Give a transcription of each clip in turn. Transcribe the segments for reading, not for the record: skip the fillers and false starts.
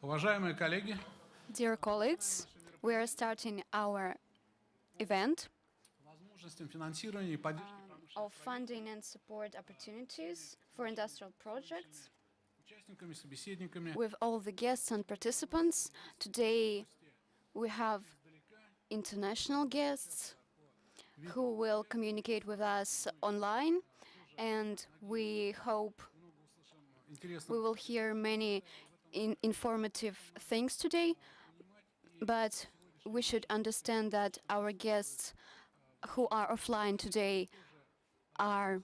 Уважаемые коллеги, Dear colleagues, we are starting our event возможностям финансирования и поддержки of funding and support opportunities for industrial projects участниками, собеседниками with all the guests and participants. Today we have international guests who will communicate with us online, and we hope интересных we will hear many informative things today, but we should understand that our guests who are offline today are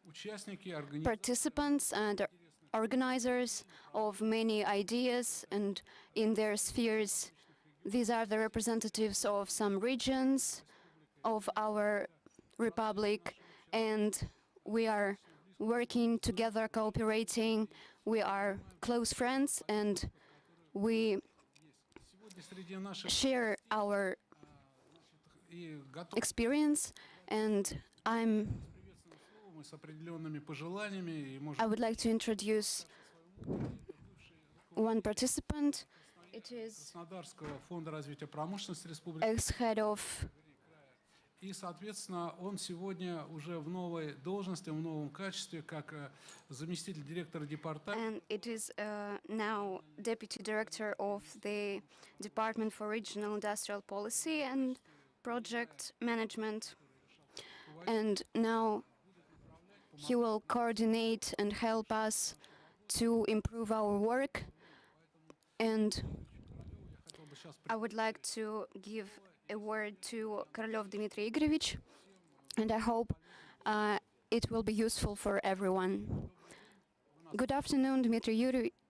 участники, организаторы participants and organizers of many ideas, and in their spheres, these are the representatives of some regions of our republic, and we are working together, cooperating. We are close friends, and we сегодня среди наших share our и готовы experience, and приветственным словом и с определенными пожеланиями и I would like to introduce one participant. It is Краснодарского фонда развития промышленности Республики. ex-head of, И, соответственно, он сегодня уже в новой должности, в новом качестве, как заместитель директора департамента. and it is now deputy director of the Department for Regional Industrial Policy and Project Management. And now he will coordinate and help us to improve our work. And Хотел бы сейчас I would like to give a word to Korolев Dmitry Igorovich, and I hope it will be useful for everyone. Good afternoon, Dmitry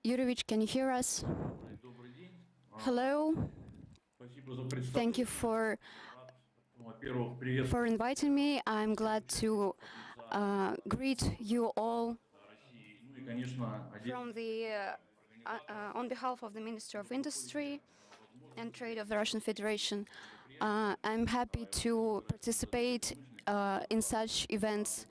Yurovich. Can you hear us? Добрый день. Hello. Спасибо за Thank you представление. Во-первых, привет for inviting me. I'm glad to greet you all России. Ну и, конечно, from the on behalf of the Ministry of Industry and Trade of the Russian Federation. I'm happy to participate in such events,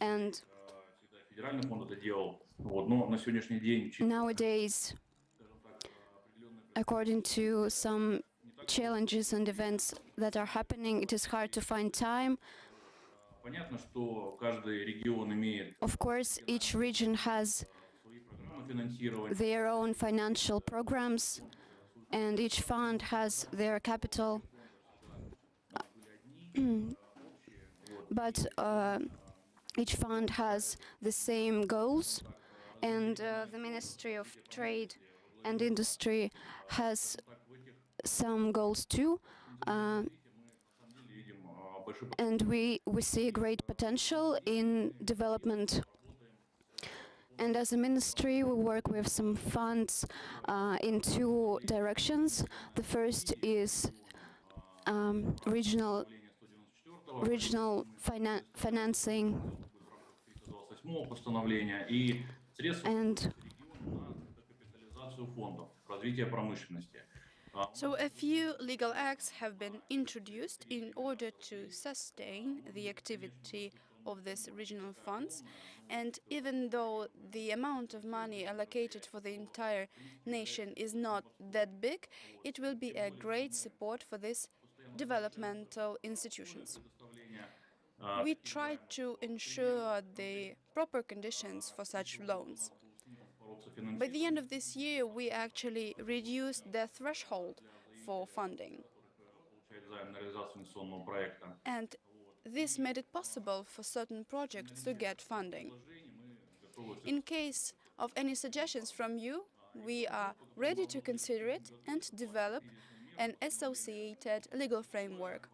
and всегда федеральный фонд это делал. Вот, но на сегодняшний день, nowadays, скажем так, определенные according to some challenges and events that are happening, it is hard to find time. понятно, что каждый регион имеет Of course, each region has свои программы финансирования. their own financial programs, and each fund has their capital. But each fund has the same goals, and the Ministry of Trade and Industry has some goals too. Видим большой And we see a great potential in development. And as a ministry, we work with some funds in two directions. The first is regional 194 financing, 328 постановления и средства and на капитализацию фондов развития промышленности. So a few legal acts have been introduced in order to sustain the activity of these regional funds, and even though the amount of money allocated for the entire nation is not that big, it will be a great support for these developmental institutions. We try to ensure the proper conditions for such loans. By the end of this year, we actually reduced the threshold for funding, Получает займ на реализацию инвестиционного проекта. and this made it possible for certain projects to get funding. In case of any suggestions from you, we are ready to consider it and develop an associated legal framework.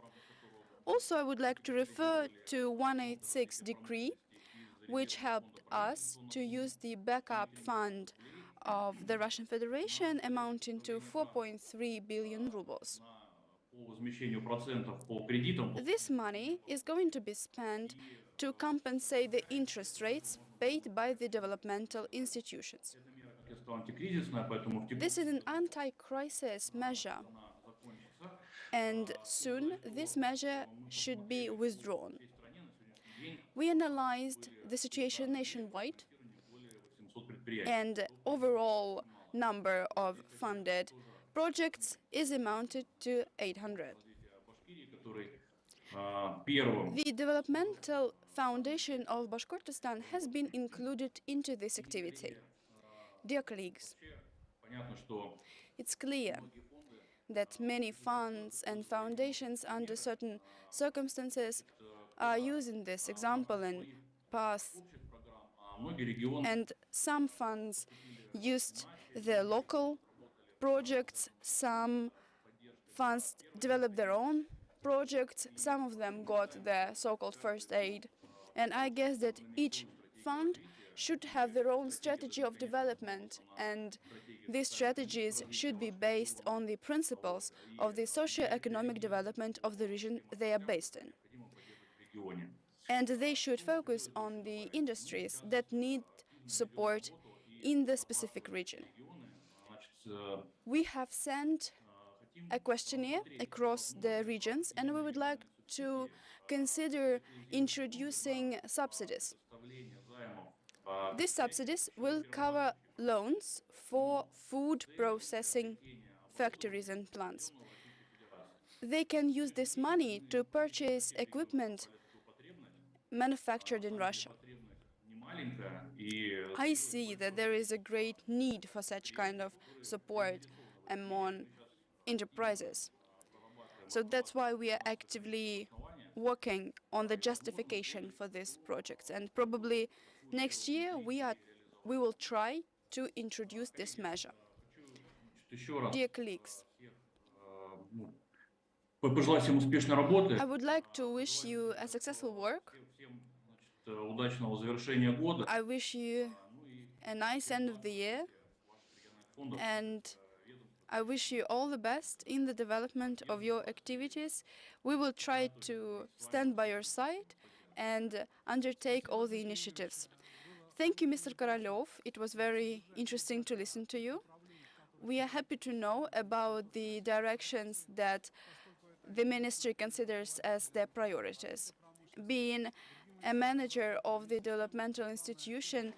Also, I would like to refer to 186 decree, which helped us to use the backup fund of the Russian Federation amounting to 4.3 billion rubles. По возмещению процентов по кредитам This money is going to be spent to compensate the interest rates paid by the developmental institutions. эта мера, как я сказал, антикризисная, поэтому в This is an anti-crisis measure, закончится. and soon this measure should be withdrawn. В стране на сегодняшний день We analyzed the situation nationwide, более 800 предприятий. and overall number of funded projects is amounted to 800. Башкирии, который первым The developmental foundation of Bashkortostan has been included into this activity. Dear colleagues, понятно, что it's clear that many funds and foundations under certain circumstances are using this example and path, общих программ, а многие регионы and some funds used the local projects, some funds developed their own projects, some of them got the so-called first aid, and I guess that each fund should have their own strategy of development, and these strategies should be based on the principles of the socio-economic development of the region they are based in. необходимо поддерживать в регионе. And they should focus on the industries that need support in the specific region. Значит, We have sent a questionnaire across the regions, and we would like to consider introducing subsidies. предоставление займов These subsidies will cover loans for food processing factories and plants. They can use this money to purchase equipment manufactured in Russia. не маленькая, и I see that there is a great need for such kind of support among enterprises. So that's why we are actively working on the justification for these projects. And probably next year we will try to introduce this measure. еще раз Dear colleagues, ну, пожелать всем успешной работы, I would like to wish you a successful work. всем удачного завершения года. I wish you a nice end of the year, Фондов and I wish you all the best in the development of your activities. We will try to stand by your side and undertake all the initiatives. Thank you, Mr. Korolev. It was very interesting to listen to you. We are happy to know about the directions that the ministry considers as their priorities. Being a manager of the developmental institution,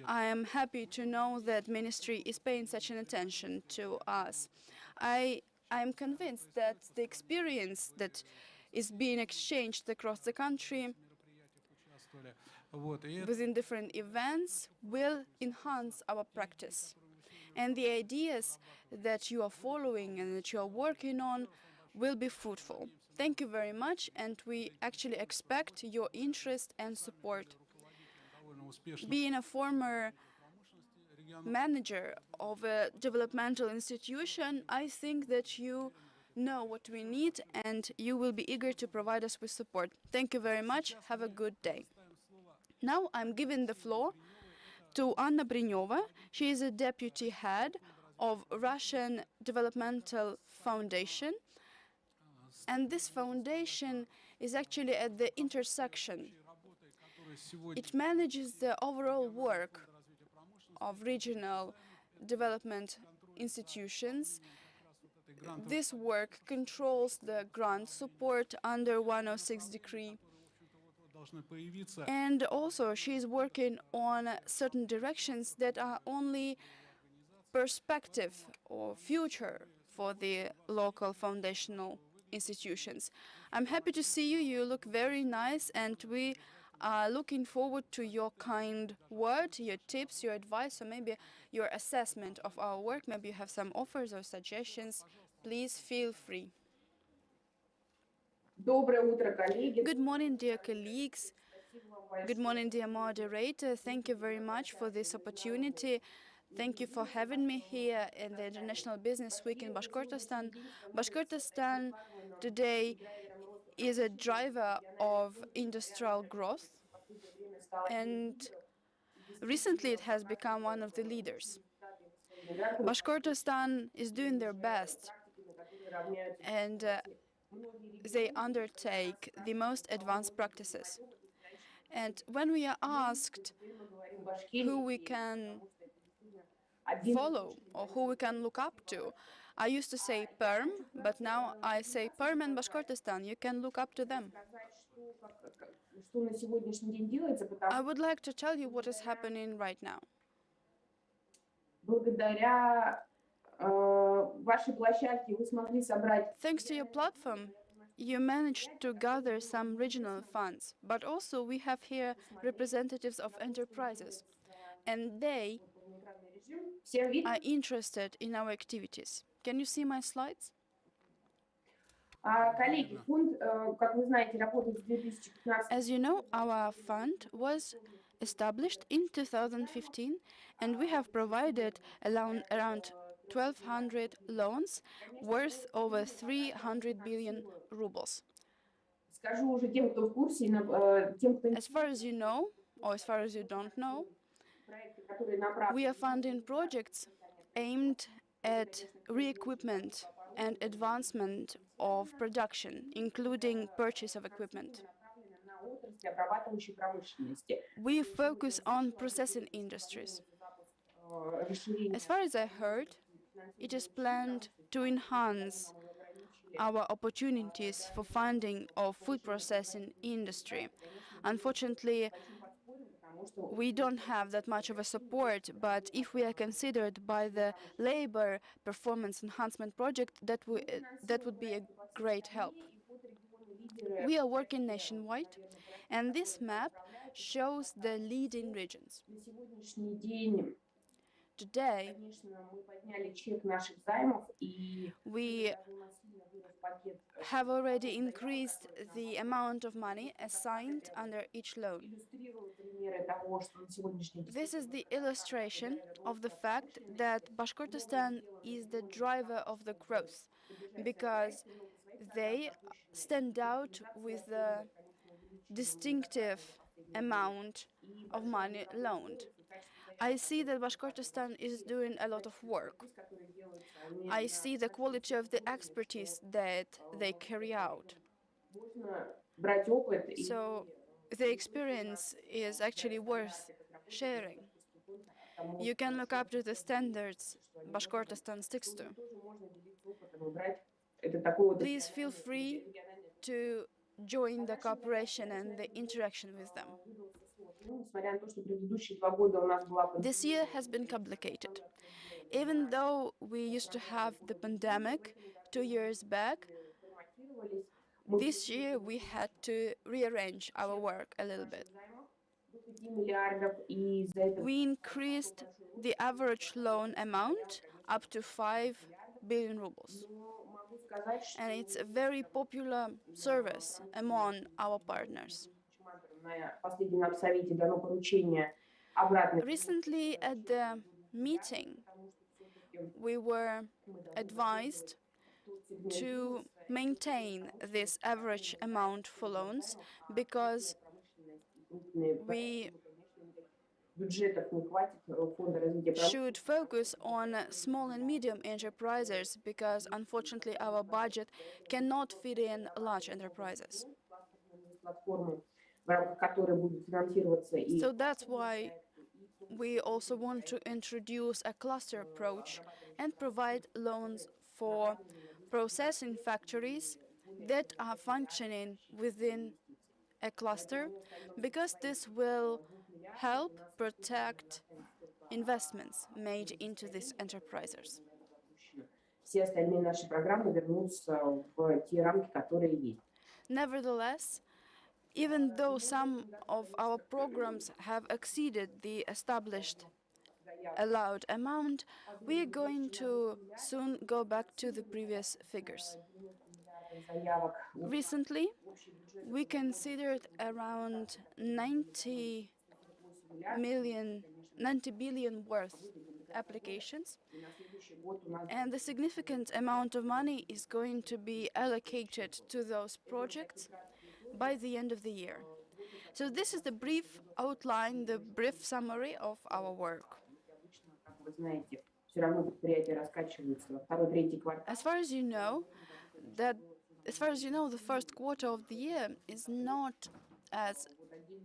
I am happy to know that ministry is paying such an attention to us. I am convinced that the experience that is being exchanged across the country Вот, и это within different events will enhance our practice. And the ideas that you are following and that you are working on will be fruitful. Thank you very much, and we actually expect your interest and support. довольно успешно. Being a former manager of a developmental institution, I think that you know what we need and you will be eager to provide us with support. Thank you very much. Have a good day. Now I'm giving the floor to Anna Brinyova. She is a deputy head of Russian Developmental Foundation. And this foundation is actually at the intersection. Работой, которая сегодня It manages the overall work of regional development institutions. этой грантовой This work controls the grant support under 106 decree. должны появиться. And also, she is working on certain directions that are only perspective or future for the local foundational institutions. I'm happy to see you. You look very nice, and we are looking forward to your kind word, your tips, your advice, or maybe your assessment of our work. Maybe you have some offers or suggestions. Please feel free. Доброе утро, коллеги. Good morning, dear colleagues. Good morning, dear moderator. Thank you very much for this opportunity. Thank you for having me here in the International Business Week in Bashkortostan. Bashkortostan today is a driver of industrial growth, and recently it has become one of the leaders. Bashkortostan is doing their best, and they undertake the most advanced practices. And when we are asked who we can follow or who we can look up to, I used to say Perm, but now I say Perm and Bashkortostan. You can look up to them. Что на сегодняшний день делается, I would like to tell you what is happening right now. благодаря вашей площадке вы смогли собрать Thanks to your platform, you managed to gather some regional funds, but also we have here representatives of enterprises, and they полноэкранный режим. Всем видно? are interested in our activities. Can you see my slides? Коллеги, фонд, как вы знаете, работает с 2015 As you know, our fund was established in 2015, and we have provided around 1,200 loans worth over 300 billion rubles. Скажу уже тем, кто в курсе, и тем, кто не As far as you know, or as far as you don't know, проекты, которые направлены we are funding projects aimed at re-equipment and advancement of production, including purchase of equipment. направлены на отрасли обрабатывающей промышленности. We focus on processing industries. Расширение As far as I heard, it is planned to enhance our opportunities for funding of food processing industry. Unfortunately, потому что we don't have that much of a support, but if we are considered by the labor performance enhancement project, that would be a great help. We are working nationwide, and this map shows the leading regions. на сегодняшний день, Today, конечно, мы подняли чек наших займов, и we даже у нас сильно вырос пакет. have already increased the amount of money assigned under each loan. Иллюстрирую примеры того, что на сегодняшний день This is the illustration of the fact that Bashkortostan is the driver of the growth because they stand out with the distinctive amount of money loaned. I see that Bashkortostan is doing a lot of work. которые делаются, они I see the quality of the expertise that they carry out. можно брать опыт и So the experience is actually worth sharing. You can look up to the standards Bashkortostan sticks to. тоже можно делиться опытом и брать. Это такой вот Please feel free to join the cooperation and the interaction with them. выдался сложный. Ну, несмотря на то, что предыдущие 2 года у нас была This year has been complicated. Even though we used to have the pandemic 2 years back, форматировались, this year we had to rearrange our work a little bit. займов до 5 миллиардов, и из-за этого We increased the average loan amount up to 5 billion rubles. но могу сказать, что And it's a very popular service among our partners. на последнем совете дано поручение обратно. Recently at the meeting, we were advised to maintain this average amount for loans because we Бюджетов не хватит фонда развития промышленности. should focus on small and medium enterprises because unfortunately our budget cannot fit in large enterprises. Платформу, в рамках которой будет финансироваться и So that's why we also want to introduce a cluster approach and provide loans for processing factories that are functioning within a cluster because this will help protect investments made into these enterprises. все остальные наши программы вернутся в те рамки, которые есть. Nevertheless, even though some of our programs have exceeded the established allowed amount, we are going to soon go back to the previous figures. Заявок Recently, we considered around 90 billion worth applications, и на следующий год у нас and a significant amount of money is going to be allocated to those projects by the end of the year. So this is the brief outline, the brief summary of our work. обычно, как вы знаете, все равно предприятия раскачиваются во второй, третий квартал. As far as you know, the first quarter of the year is not as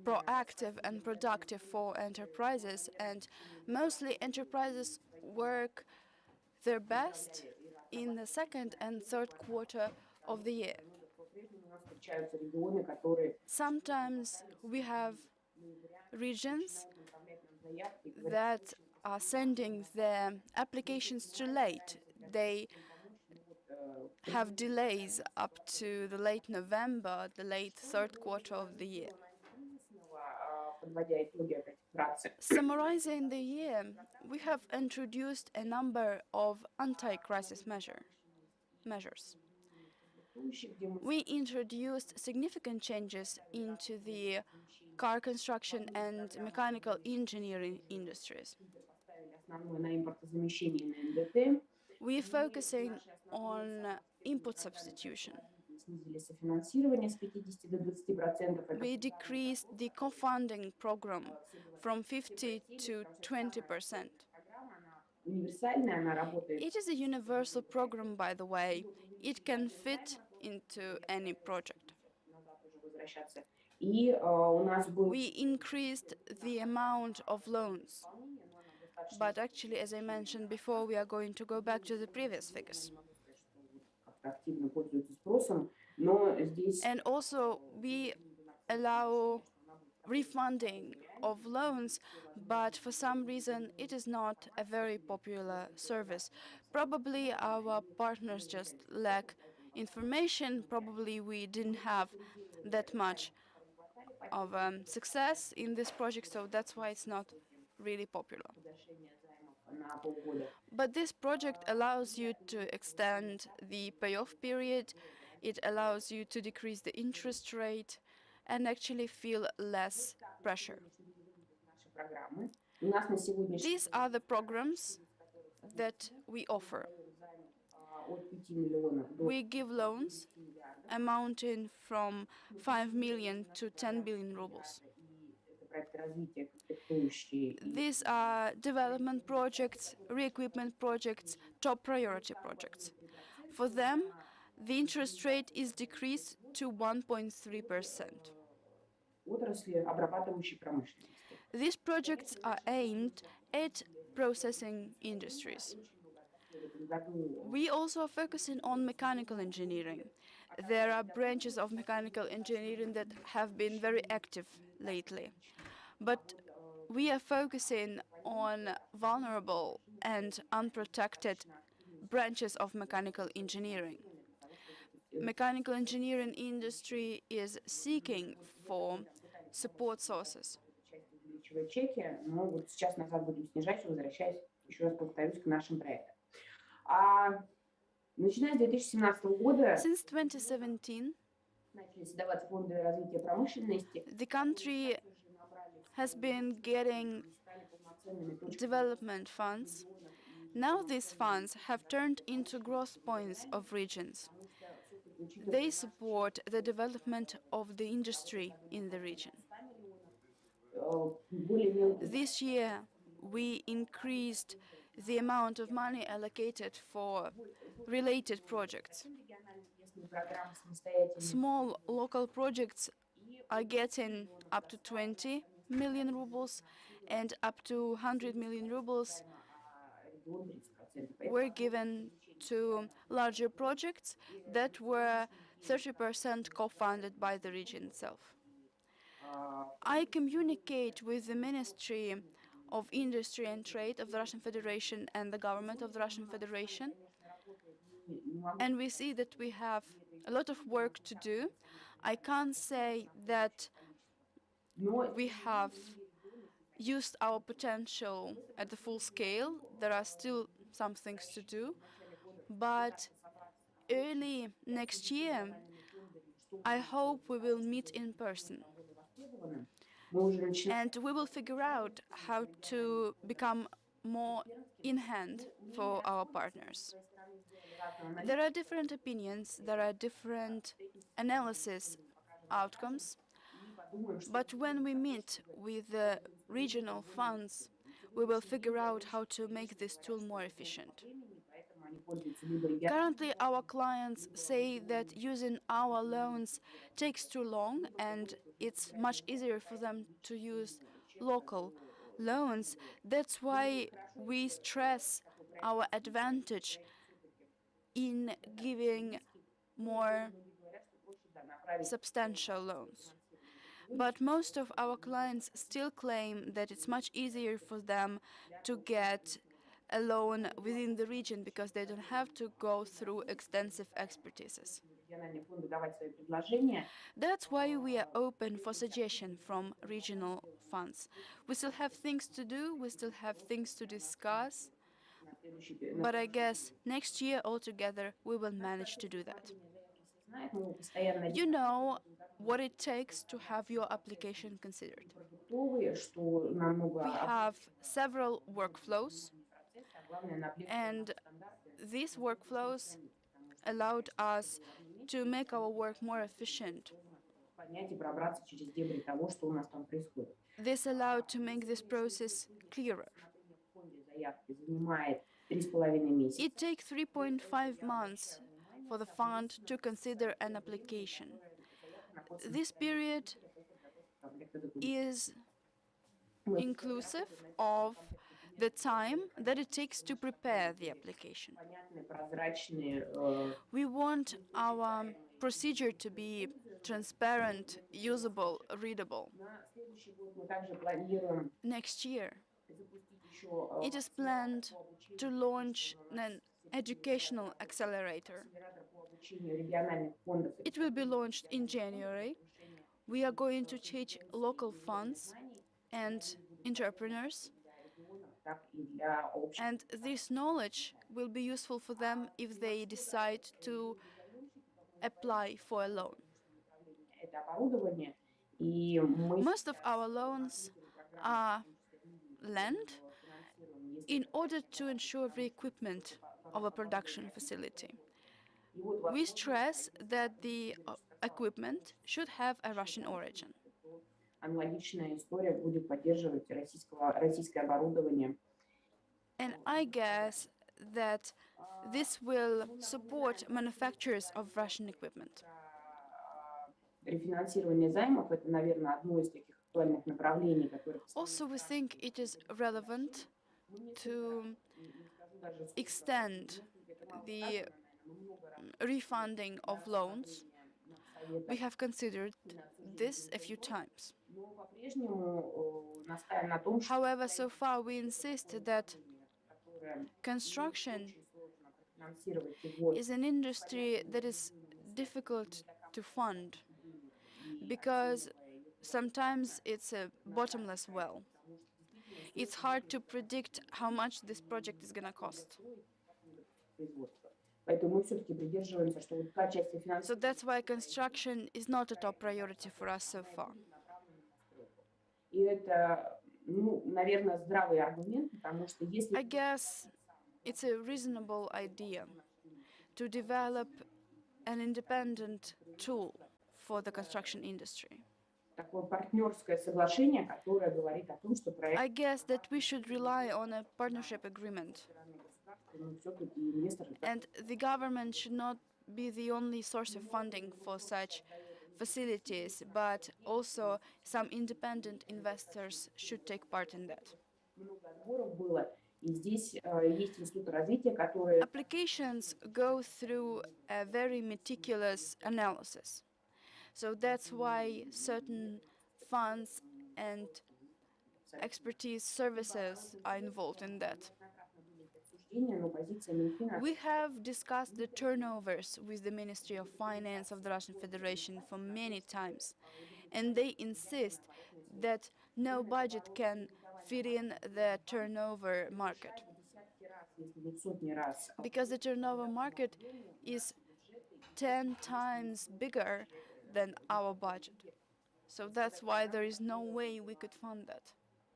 proactive and productive for enterprises, and mostly enterprises work their best in the second and third quarter of the year. По-прежнему у нас встречаются регионы, которые Sometimes we have regions направляют нам заявки и говорят, that are sending their applications too late. They have delays up to the late November, the late third quarter of the year. Подводя итоги опять вкратце. Summarizing the year, we have introduced a number of anti-crisis measures. We introduced significant changes into the car construction and mechanical engineering industries. Основное на импортозамещение и на НДТ. We're focusing on input substitution. Снизили софинансирование с 50 до 20%. We decreased the co-funding program from 50 to 20%. Универсальная, она работает. It is a universal program, by the way. It can fit into any project. Назад уже возвращаться. И у нас был We increased the amount of loans. But actually, as I mentioned before, we are going to go back to the previous figures. активно пользуются спросом, но здесь And also, we allow refunding of loans, but for some reason, it is not a very popular service. Probably our partners just lack information. Probably we didn't have that much of success in this project, so that's why it's not really popular. погашение займов на полгода. But this project allows you to extend the payoff period, it allows you to decrease the interest rate, and actually feel less pressure. Наши программы. У нас на сегодняшний These are the programs that we offer. от 5 миллионов до We give loans amounting from 5 million to 10 billion rubles. это проекты развития комплектующие. These are development projects, re-equipment projects, top priority projects. For them, the interest rate is decreased to 1.3%. Отрасли обрабатывающей промышленности. These projects are aimed at processing industries. В этом году We also are focusing on mechanical engineering. There are branches of mechanical engineering that have been very active lately. But we are focusing on vulnerable and unprotected branches of mechanical engineering. Mechanical engineering industry is seeking for support sources. часть увеличивает чеки, но вот сейчас назад будем снижать, возвращаясь, еще раз повторюсь, к нашим проектам. Начиная с 2017 года Since 2017, начали создаваться фонды развития промышленности, the country has been getting стали полноценными точками development funds. Now these funds have turned into growth points of regions. They support the development of the industry in the region. более мелких This year, we increased the amount of money allocated for related projects. региональных местных программ самостоятельных Small local projects are getting up to 20 million rubles, and up to 100 million rubles регион 30%. were given to larger projects that were 30% co-funded by the region itself. I communicate with the Ministry of Industry and Trade of the Russian Federation and the government of the Russian Federation, and we see that we have a lot of work to do. I can't say that Но we have used our potential at the full scale. There are still some things to do, but early next year, I hope we will meet in person мы уже начинаем and we will figure out how to become more in hand for our partners. There are different opinions, there are different analysis outcomes, but when we meet with the regional funds, we will figure out how to make this tool more efficient. поэтому они пользуются либо региональными Currently, our clients say that using our loans takes too long and it's much easier for them to use local loans. That's why we stress our advantage in giving more говорят, что проще, да, направить substantial loans. But most of our clients still claim that it's much easier for them to get a loan within the region because they don't have to go through extensive expertises. Региональные фонды давать свои предложения. That's why we are open for suggestion from regional funds. We still have things to do, we still have things to discuss, На следующий but I guess next year altogether we will manage to do that. знает, мы постоянно You know what it takes to have your application considered. продуктовые, что намного We have several workflows, процесс, а главное наплечь and стандарты. these workflows allowed us to make our work more efficient. Понять и пробраться через дебри того, что у нас там происходит. This allowed to make this process clearer. Рассмотрение в фонде заявки занимает 3,5 месяца. It takes 3.5 months for the fund to consider an application. This period is inclusive of the time that it takes to prepare the application. Понятные, прозрачные. We want our procedure to be transparent, usable, readable. На следующий год мы также планируем Next year, запустить еще it is planned to launch an educational accelerator. акселератор по обучению региональных фондов. It will be launched in January. We are going to teach local funds and entrepreneurs, Так и для общего. and this knowledge will be useful for them if they decide to apply for a loan. Это оборудование, и мы Most of our loans are lent in order to ensure the equipment of a production facility. и вот We stress that the equipment should have a Russian origin. аналогичная история будет поддерживать российское оборудование. And I guess that this will support manufacturers of Russian equipment. Рефинансирование займов — это, наверное, одно из таких актуальных направлений, которых Also, we think it is relevant to extend the refunding of loans. We have considered this a few times. Но по-прежнему настаиваем на том, что However, so far we insist that которое construction сложно профинансировать его is an industry that is difficult to fund because sometimes it's a bottomless well. It's hard to predict how much this project is going to cost. производства. Поэтому мы все-таки придерживаемся, что вот та часть So финансирования that's why construction is not a top priority for us so far. и это, ну, наверное, здравый аргумент, потому что если I guess it's a reasonable idea to develop an independent tool for the construction industry. такое партнерское соглашение, которое говорит о том, что проект I guess that we should rely on a partnership agreement, ну, все-таки инвесторы and the government should not be the only source of funding for such facilities, but also some independent investors should take part in that. много отборов было, и здесь есть институт развития, который Applications go through a very meticulous analysis. So that's why certain funds and expertise services are involved in that. обсуждения, но позиция Минфина We have discussed the turnovers with the Ministry of Finance of the Russian Federation for many times, and they insist that no budget can fit in the turnover market, десятки раз, если не сотни раз because the turnover market is 10 times bigger than our budget. So that's why there is no way we could fund that.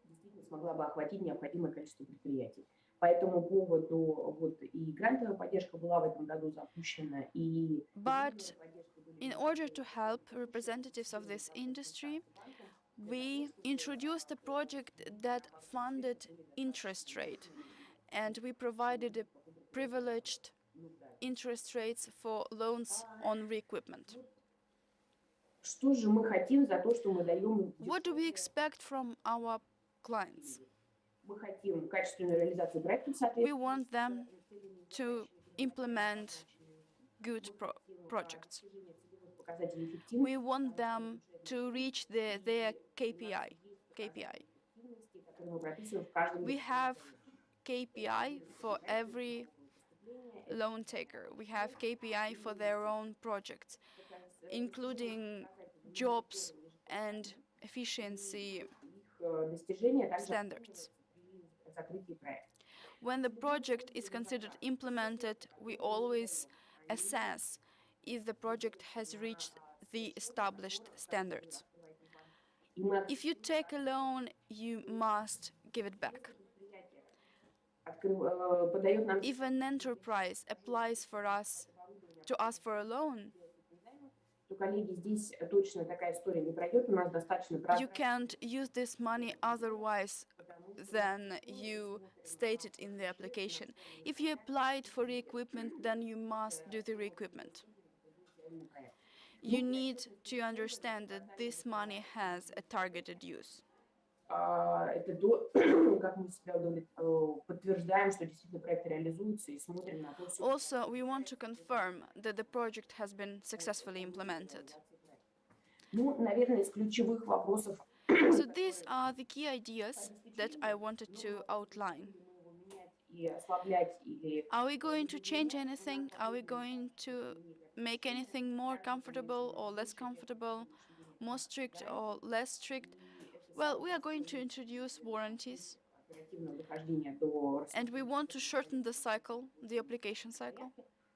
действительно смогла бы охватить необходимое количество предприятий. По этому поводу вот и грантовая поддержка была в этом году запущена, и But in order to help representatives of this industry, we introduced a project that funded interest rate, and we provided a privileged interest rates for loans on re-equipment. что же мы хотим за то, что мы даем? What do we expect from our clients? Мы хотим качественную реализацию проектов, We соответственно, want them to implement good projects. показатели эффективности. We want them to reach their KPI. Эффективности, которые мы прописываем в каждом We месяце. have KPI for every loan taker. We have KPI for their own projects, including jobs and efficiency Их достижения также standards. при закрытии проекта. When the project is considered implemented, we always assess if the project has reached the established standards. И мы If you take a loan, you must give it back. подает нам If an enterprise applies to us for a loan, то, коллеги, здесь точно такая история не пройдет. У нас достаточно you прозрачно, can't use this money otherwise than you stated in the application. If you applied for re-equipment, then you must do the re-equipment. You need to understand that this money has a targeted use. это то, как мы себя подтверждаем, что действительно проект реализуется, и смотрим на то, что Also, we want to confirm that the project has been successfully implemented. ну, наверное, из ключевых вопросов So these are the key ideas that I wanted to outline. менять и ослаблять или Are we going to change anything? Are we going to make anything more comfortable or less comfortable, more strict or less strict? Well, we are going to introduce warranties, оперативного дохождения до and we want to shorten the cycle, the application cycle.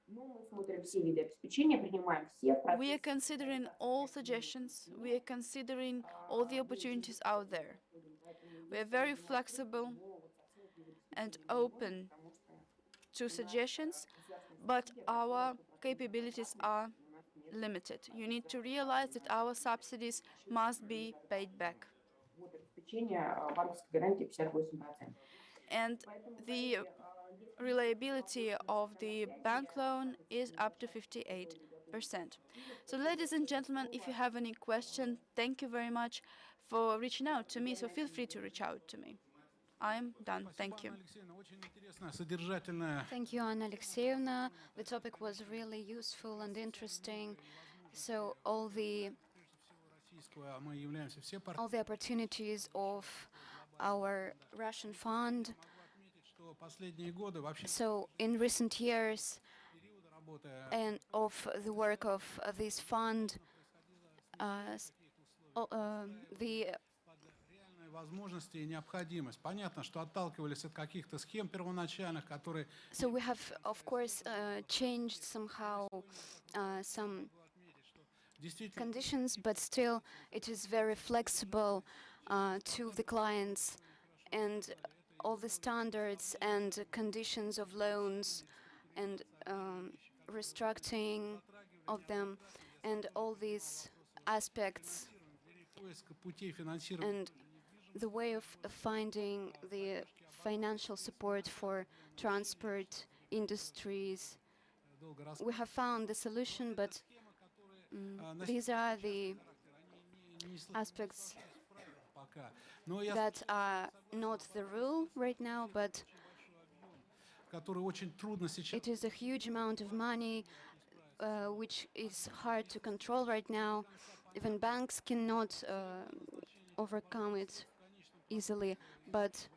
ну, мы смотрим все виды обеспечения, принимаем все We are considering all suggestions. We are considering all the opportunities out there. We are very flexible and open to suggestions, but our capabilities are limited. You need to realize that our subsidies must be paid back. вот обеспечения банковской гарантии 58%. And the reliability of the bank loan is up to 58%. So, ladies and gentlemen, if you have any question, thank you very much for reaching out to me. So feel free to reach out to me. I'm done. Thank you. Анна Алексеевна, очень интересная, содержательная. Thank you, Anna Alexeyevna. The topic was really useful and interesting. So all the Российского, мы являемся все партнерами. all the opportunities of our Russian fund. Могу отметить, что последние годы вообще So in recent years периода работы and of the work of this fund, the под реальные возможности и необходимость. Понятно, что отталкивались от каких-то схем первоначальных, которые so we have of course changed somehow some действительно conditions, but still it is very flexible to the clients and all the standards and conditions of loans and restructuring of them and all these aspects поиска путей финансирования and the way of finding the financial support for transport industries. долго We have found the solution, but these are the aspects пока. Но я that are not the rule right now, but который очень трудно сейчас it is a huge amount of money which is hard to control right now. Even banks cannot overcome it easily, but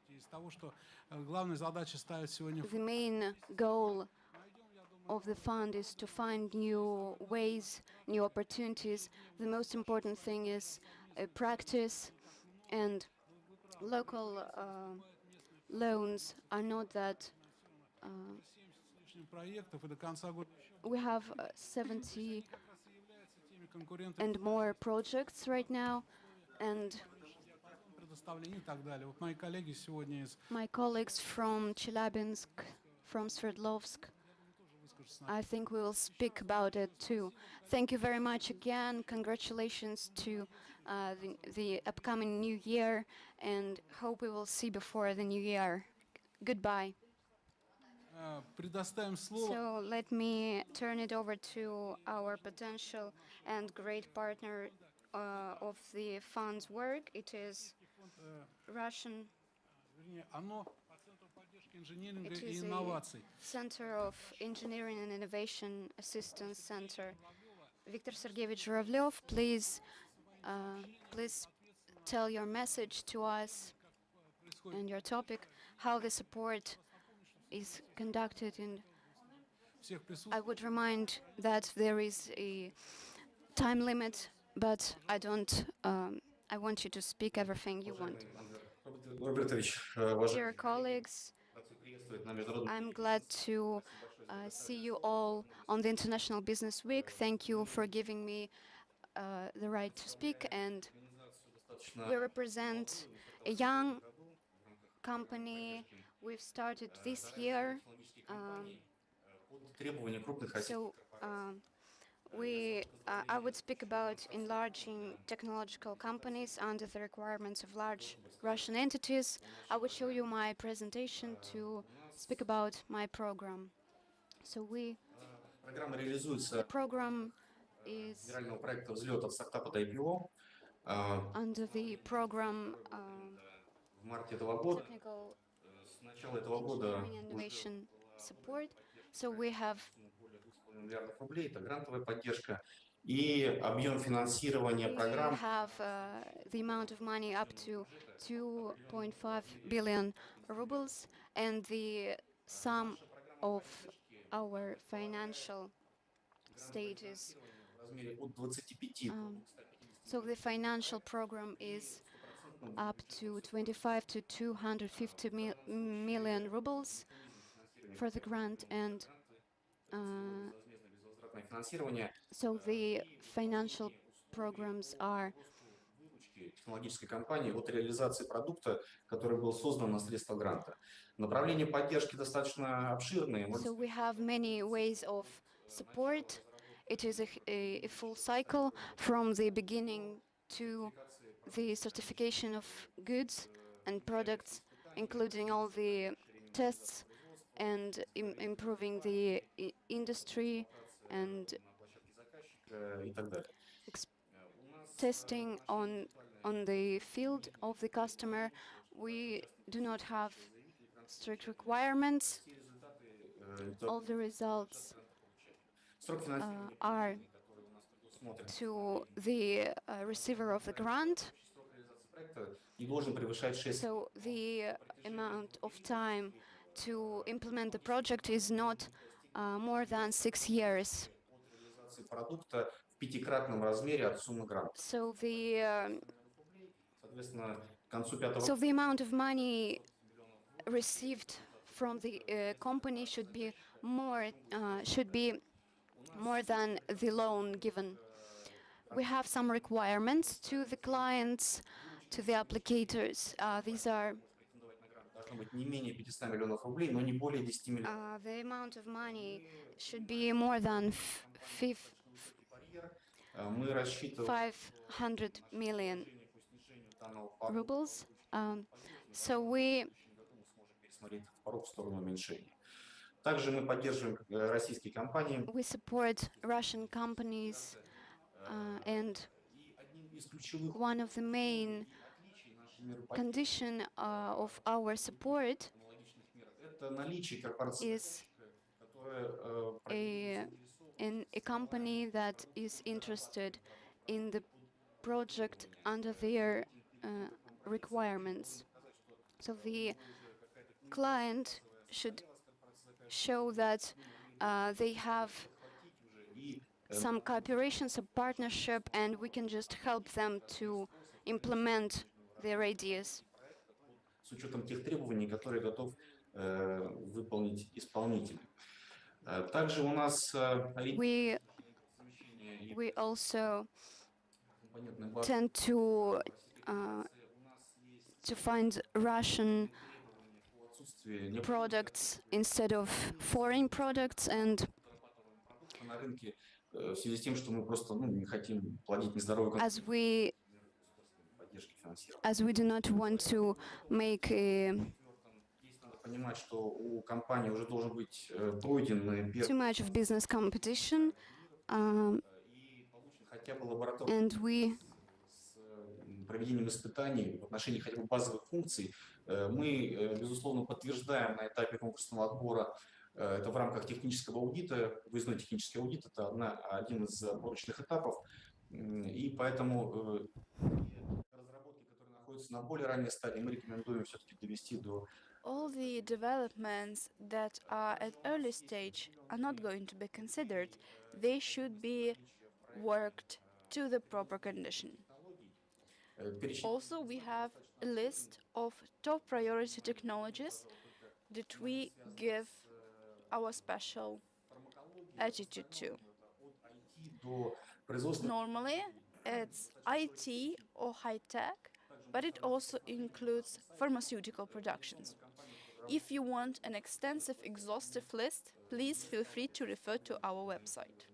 из того, что главная задача ставит сегодня the main goal of the fund is to find new ways, new opportunities. The most important thing is practice, and local loans are not that. 70 с лишним проектов, и до конца года We have 70 как раз и является теми конкурентами and more projects right now, and предоставления и так далее. Вот мои коллеги сегодня из my colleagues from Chelyabinsk, from Sverdlovsk, выскажутся. I think we will speak about it too. Thank you very much again. Congratulations to the upcoming new year, and hope we will see before the new year. Goodbye. Предоставим слово So let me turn it over to our potential and great partner of the fund's work. It is Russian. вернее, оно по Центру поддержки инжиниринга It и is a инноваций. Center of Engineering and Innovation Assistance Center. Viktor Sergeyevich Žuravlev, please tell your message to us and your topic, how the support is conducted. And всех I would remind that there is a time limit, but I don't. I want you to speak everything you want. Робертович, Dear colleagues, I'm glad to see you all on the International Business Week. Thank you for giving me the right to speak. And we represent a young company. We've started this year. So I would speak about enlarging technological companies under the requirements of large Russian entities. I would show you my presentation to speak about my program. So Программа the реализуется program is федерального проекта взлетов стартапа до IPO. under the program В марте этого года, Technical с начала этого года Engineering and Innovation Support. So we have более 2,5 миллиардов рублей, это грантовая поддержка и объем финансирования we программ have the amount of money up to 2.5 billion rubles, and the sum of our financial state is в размере от 25 so the financial program is up to 25 to 250 million rubles for the grant, and безвозвратное финансирование so the financial programs are выручки технологической компании от реализации продукта, который был создан на средства гранта. Направления поддержки достаточно обширные. so we have many ways of support. It is a full cycle from the beginning to the certification of goods and products, including all the tests and improving the industry and И так далее. testing on the field of the customer. We do not have strict requirements. All the results Срок финансирования, are который у нас предусмотрен, to the receiver of the grant. срок реализации проекта не должен превышать 6 So the amount of time to implement the project is not more than 6 years. от реализации продукта в 5-кратном размере от суммы гранта. So Соответственно, к концу пятого so the amount of money received from the company should be more than the loan given. We have some requirements to the clients, to the applicators. These are претендовать на грант должно быть не менее 500 миллионов рублей, но не более 10 миллионов. the amount of money should be more than Барьер. Мы рассчитываем 500 million по снижению данного порога. rubles. So we Мы сможем пересмотреть этот порог в сторону уменьшения. Также мы поддерживаем российские компании. support Russian companies, and И одним из ключевых one of the main отличий нашей меры condition of our support аналогичных мер – это наличие корпорации, is которая in a company that is interested in the project under their requirements. So the client should show that they have some cooperation, some partnership, and we can just help them to implement their ideas. с учетом тех требований, которые готов выполнить исполнитель. Также у нас We also компонентная база. tend to find Russian По отсутствию products instead of foreign products, and на рынке в связи с тем, что мы просто не хотим плодить нездоровую as we поддержки финансирования. as we do not want to make a Здесь надо понимать, что у компании уже должен быть пройден too much of business competition, и получен хотя бы лабораторный and we с проведением испытаний в отношении хотя бы базовых функций. Мы, безусловно, подтверждаем на этапе конкурсного отбора Это в рамках технического аудита, выездной технический аудит, это один из отборочных этапов, и поэтому разработки, которые находятся на более ранней стадии, мы рекомендуем все-таки довести до All the developments that are at early stage are not going to be considered. They should be worked to the proper condition. перечня. Also, we have a list of top priority technologies that we give our special attitude to. До производства Normally, it's IT or high tech, but it also includes pharmaceutical productions. If you want an extensive, exhaustive list, please feel free to refer to our website.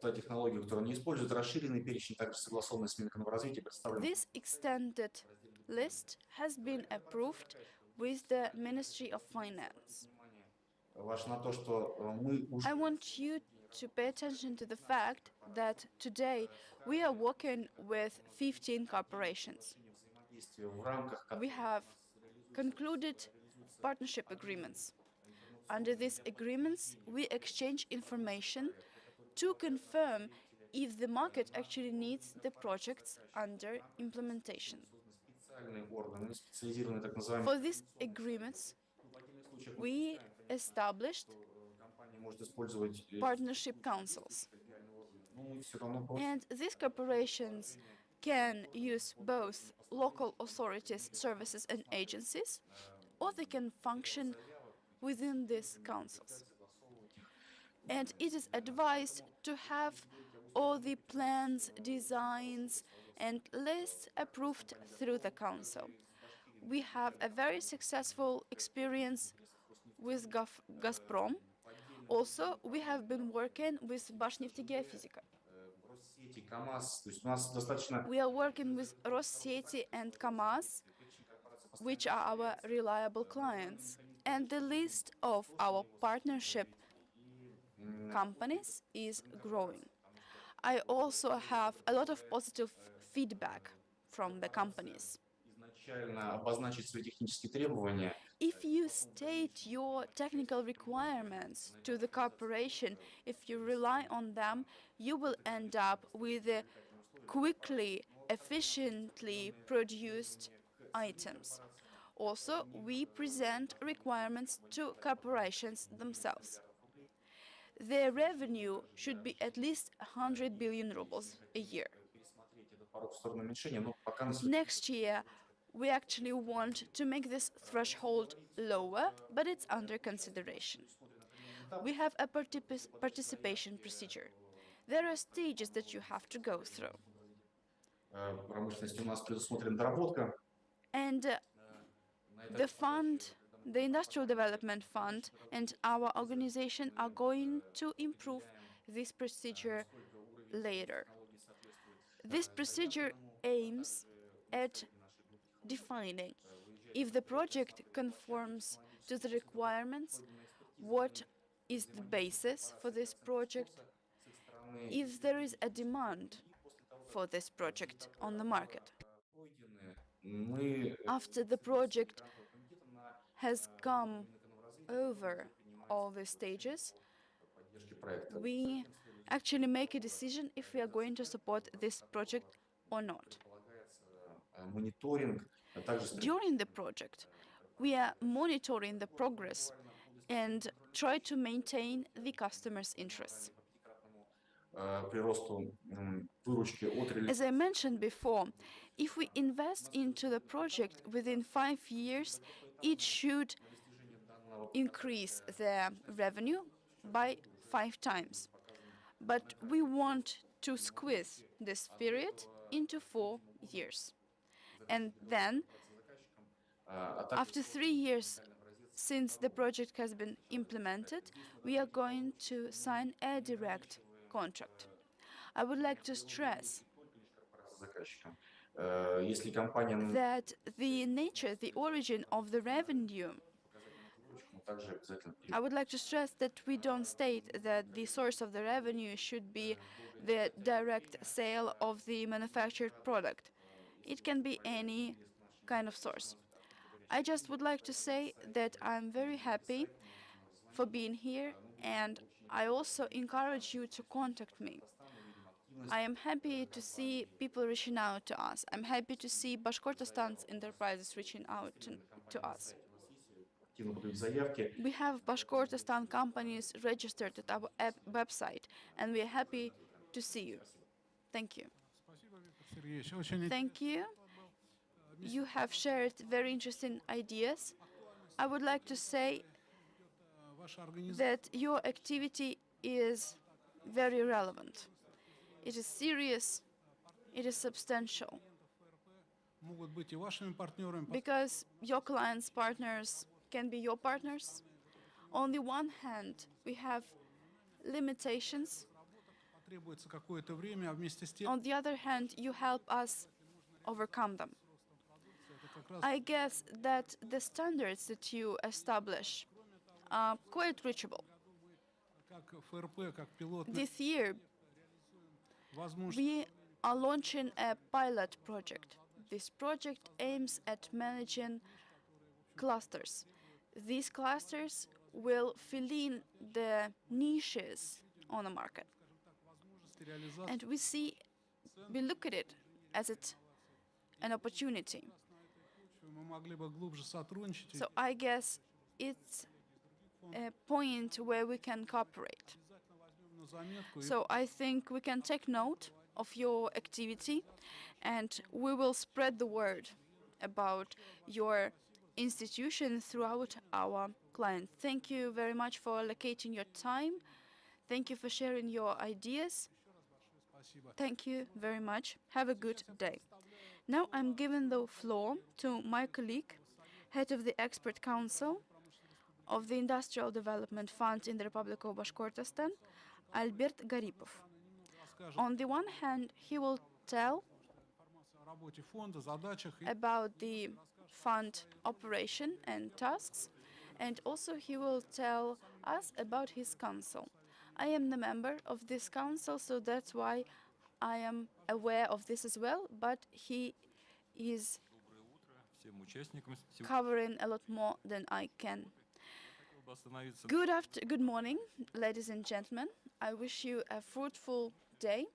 та технология, которую они используют, расширенный перечень, также согласованный с Минэкономразвития, представлен. This extended list has been approved with the Ministry of Finance. Ваш на то, что мы уже I want you to pay attention to the fact that today we are working with 15 corporations. взаимодействие в рамках We have concluded partnership agreements. Under these agreements, we exchange information to confirm if the market actually needs the projects under implementation. специальные органы, специализированные так называемые, For these agreements, в отдельных случаях we established компания может использовать partnership councils. но мы все равно просим And these corporations can use both local authorities, services, and agencies, or they can function within these councils. And it is advised to have all the plans, designs, and lists approved through the council. We have a very successful experience with Gazprom. Also, we have been working with Bashneftygea-Fizika. Россети, КАМАЗ, то есть у нас достаточно We are working with Rosseti and KAMAZ, which are our reliable clients. And the list of our partnership companies is growing. I also have a lot of positive feedback from the companies. изначально обозначить свои технические требования. If you state your technical requirements to the corporation, if you rely on them, you will end up with quickly, efficiently produced items. Also, we present requirements to corporations themselves. Their revenue should be at least 100 billion rubles a year. Пересмотреть этот порог в сторону уменьшения, но пока на сегодня Next year, we actually want to make this threshold lower, but it's under consideration. We have a participation procedure. There are stages that you have to go through. промышленности у нас предусмотрена доработка. And the fund, the Industrial Development Fund, and our organization are going to improve this procedure later. This procedure aims at defining if the project conforms to the requirements, what is the basis for this project, if there is a demand for this project on the market. Мы After the project has come over all the stages, поддержки проекта. we actually make a decision if we are going to support this project or not. Мониторинг, а также During the project, we are monitoring the progress and try to maintain the customer's interests. приросту выручки от реализации. As I mentioned before, if we invest into the project within 5 years, it should increase the revenue by 5 times. But we want to squeeze this period into 4 years. And then, after 3 years since the project has been implemented, we are going to sign a direct contract. I would like to stress заказчиком. Если компания that the nature, the origin of the revenue, мы также обязательно I would like to stress that we don't state that the source of the revenue should be the direct sale of the manufactured product. It can be any kind of source. I just would like to say that I'm very happy for being here, and I also encourage you to contact me. I am happy to see people reaching out to us. I'm happy to see Bashkortostan's enterprises reaching out to us. Активно подают заявки. We have Bashkortostan companies registered at our website, and we are happy to see you. Thank you. Спасибо, Виктор Сергеевич. Очень Thank you. You have shared very interesting ideas. I would like to say ваша организация that your activity is very relevant. It is serious, it is substantial, могут быть и вашими партнерами. because your clients' partners can be your partners. On the one hand, we have limitations. Потребуется какое-то время, а вместе с тем On the other hand, you help us overcome them. это как раз I guess that the standards that you establish are quite reachable. как ФРП, как пилотный This year, возможность we are launching a pilot project. This project aims at managing clusters. These clusters will fill in the niches on the market. реализации. And we look at it as an opportunity. Мы могли бы глубже сотрудничать. So I guess it's a point where we can cooperate. Обязательно возьмем на заметку. И So I think we can take note of your activity, and we will spread the word about your institution throughout our clients. Thank you very much for allocating your time. Thank you for sharing your ideas. спасибо. Thank you very much. Have a good day. Now I'm giving the floor to my colleague, head of the Expert Council of the Industrial Development Fund in the Republic of Bashkortostan, Albert Garipov. Расскажет On the one hand, he will tell информацию о работе фонда, задачах и about the fund operation and tasks, and also he will tell us about his council. I am the member of this council, so that's why I am aware of this as well, but he is Доброе утро всем участникам. Сегодня covering a lot more than I can. хотел бы остановиться Good morning, ladies and gentlemen. I wish you a fruitful day.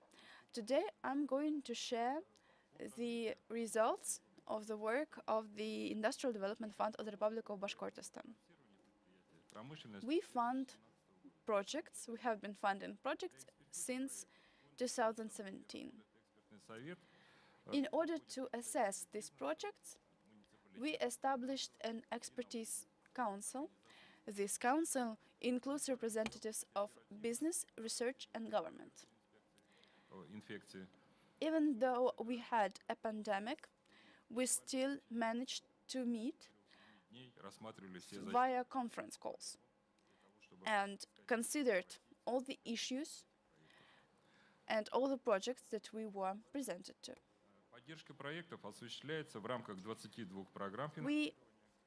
Today I'm going to share the results of the work of the Industrial Development Fund of the Republic of Bashkortostan. на промышленность. We fund projects, we have been funding projects since 2017. Экспертный совет In order to assess these projects, we established an expertise council. This council includes representatives of business, research, and government. о инфекции. Even though we had a pandemic, we still managed to meet Дней рассматривали все задачи, via conference calls чтобы and considered all the issues and all the projects that we were presented to. поддержка проектов осуществляется в рамках 22 программ, We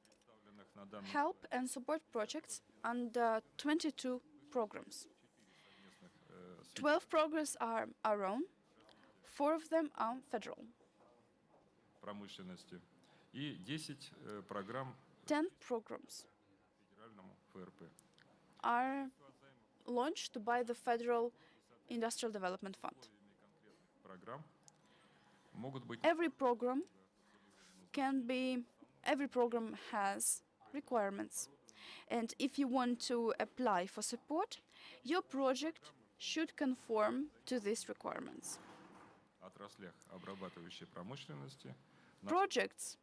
представленных на данном help and support projects under 22 programs. совместных 12 programs are our own, 4 of them are federal. промышленности и 10 программ 10 programs федеральному ФРП. are launched by the Federal Industrial Development Fund. Конкретных программ могут быть Every program has requirements. And if you want to apply for support, your project should conform to these requirements. отраслях обрабатывающей промышленности на Projects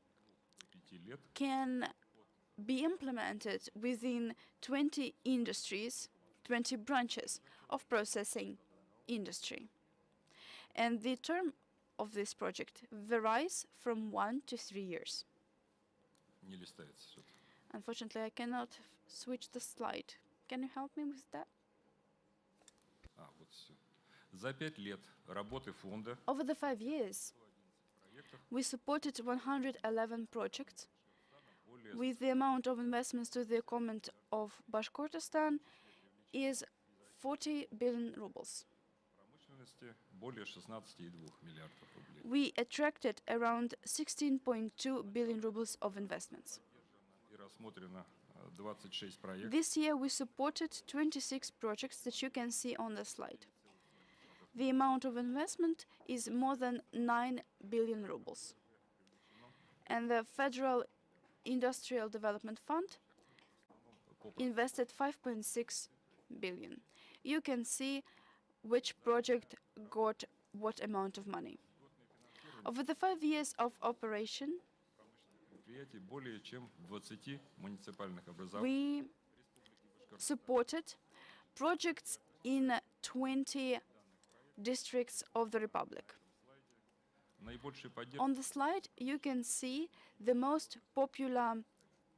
5 лет can be implemented within 20 industries, 20 branches of processing industry. And the term of this project varies from 1 to 3 years. не листается что-то. Unfortunately, I cannot switch the slide. Can you help me with that? Вот все. За 5 лет работы фонда Over the 5 years, проектов we supported 111 projects более with the amount of investments to the equipment of Bashkortostan is 40 billion rubles. промышленности более 16,2 миллиардов рублей. We attracted around 16.2 billion rubles of investments. И рассмотрено 26 проектов. This year we supported 26 projects that you can see on the slide. The amount of investment is more than 9 billion rubles. And the Federal Industrial Development Fund invested 5.6 billion. You can see which project got what amount of money. Over the 5 years of operation, Предприятий более чем в 20 муниципальных образованиях. we supported projects in 20 districts of the Republic. Наибольшей поддержкой On the slide, you can see the most popular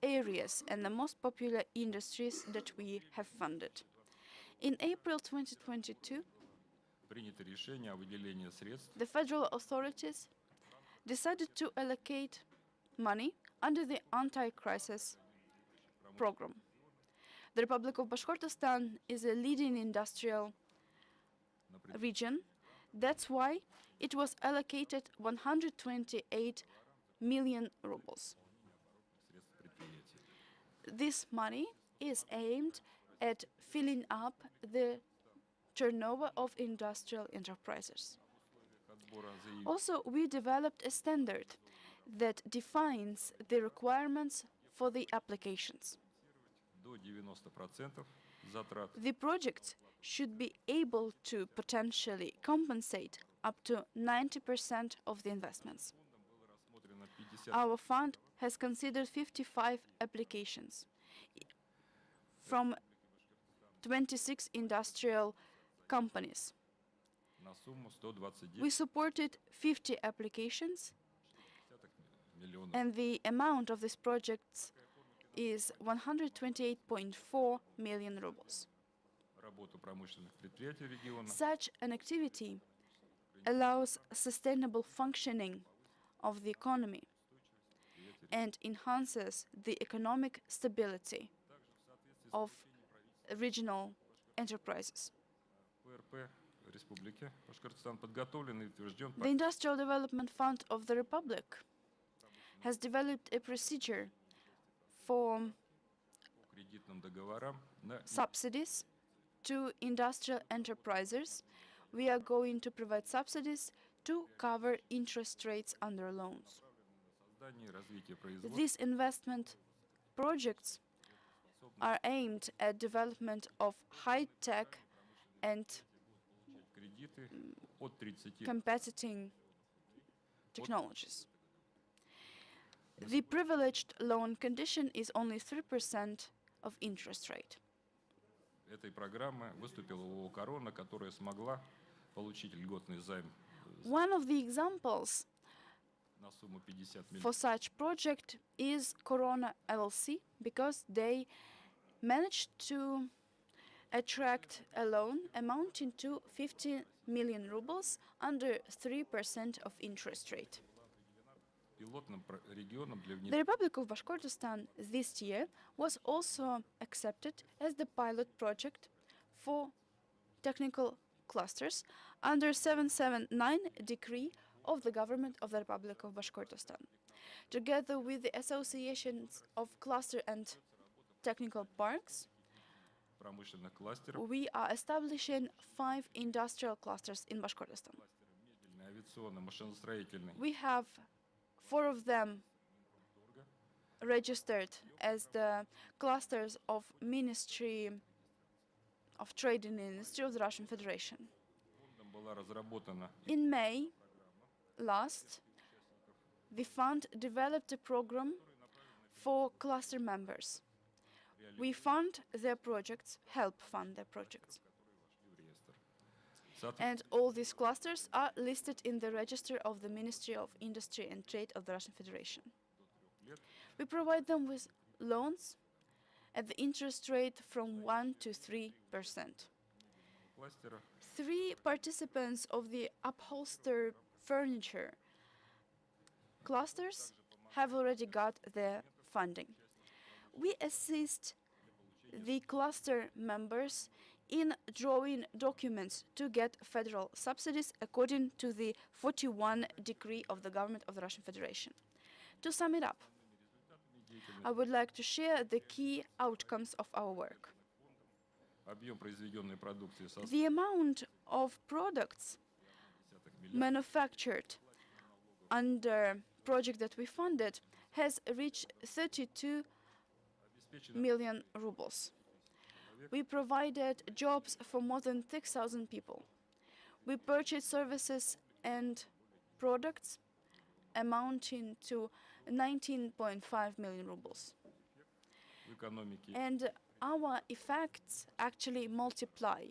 areas and the most popular industries that we have funded. In April 2022, принято решение о выделении средств the federal authorities decided to allocate money under the anti-crisis program. The Republic of Bashkortostan is a leading industrial region. That's why it was allocated 128 million rubles. средств предприятий. This money is aimed at filling up the turnover of industrial enterprises. Отбора заявок Also, we developed a standard that defines the requirements for the applications. до 90% затрат The projects should be able to potentially compensate up to 90% of the investments. было рассмотрено 50 Our fund has considered 55 applications from 26 industrial companies. на сумму 129 We supported 50 applications, миллионов. and the amount of these projects is 128.4 million rubles. Работу промышленных предприятий региона Such an activity allows sustainable functioning of the economy and enhances the economic stability of regional enterprises. ПРП Республики Башкортостан подготовлен и утвержден The Industrial Development Fund of the Republic has developed a procedure for по кредитным договорам на subsidies to industrial enterprises. We are going to provide subsidies to cover interest rates under loans. создание и развитие производства These investment projects are aimed at development of high-tech and кредиты от 30 competing technologies. The privileged loan condition is only 3% of interest rate. этой программы выступила ООО «Корона», которая смогла получить льготный займ One of the examples на сумму 50 for миллионов. such project is Corona LLC because they managed to attract a loan amounting to 50 million rubles under 3% of interest rate. Пилотным регионом для The внедрения Republic of Bashkortostan this year was also accepted as the pilot project for technical clusters under 779 decree of the government of the Republic of Bashkortostan. Together with the associations of cluster and technical parks, промышленных кластеров, we are establishing 5 industrial clusters in Bashkortostan. медленный, авиационный, машиностроительный, We have 4 of them registered as the clusters of Ministry of Trade and Industry of the Russian Federation. фондом была разработана In May last, the fund developed a program for cluster members. We fund their projects, help fund their projects. в реестр. Соответственно, And all these clusters are listed in the register of the Ministry of Industry and Trade of the Russian Federation. We provide them with loans at the interest rate from 1 to 3%. кластера 3 participants of the upholstered furniture clusters have already got their funding. We assist the cluster members in drawing documents to get federal subsidies according to the 41 decree of the government of the Russian Federation. To sum it up, I would like to share the key outcomes of our work. Объем произведенной продукции составил The amount of products manufactured under project that we funded has reached 32 million rubles. We provided jobs for more than 6,000 people. We purchased services and products amounting to 19.5 million rubles. в экономике And our effects actually multiply.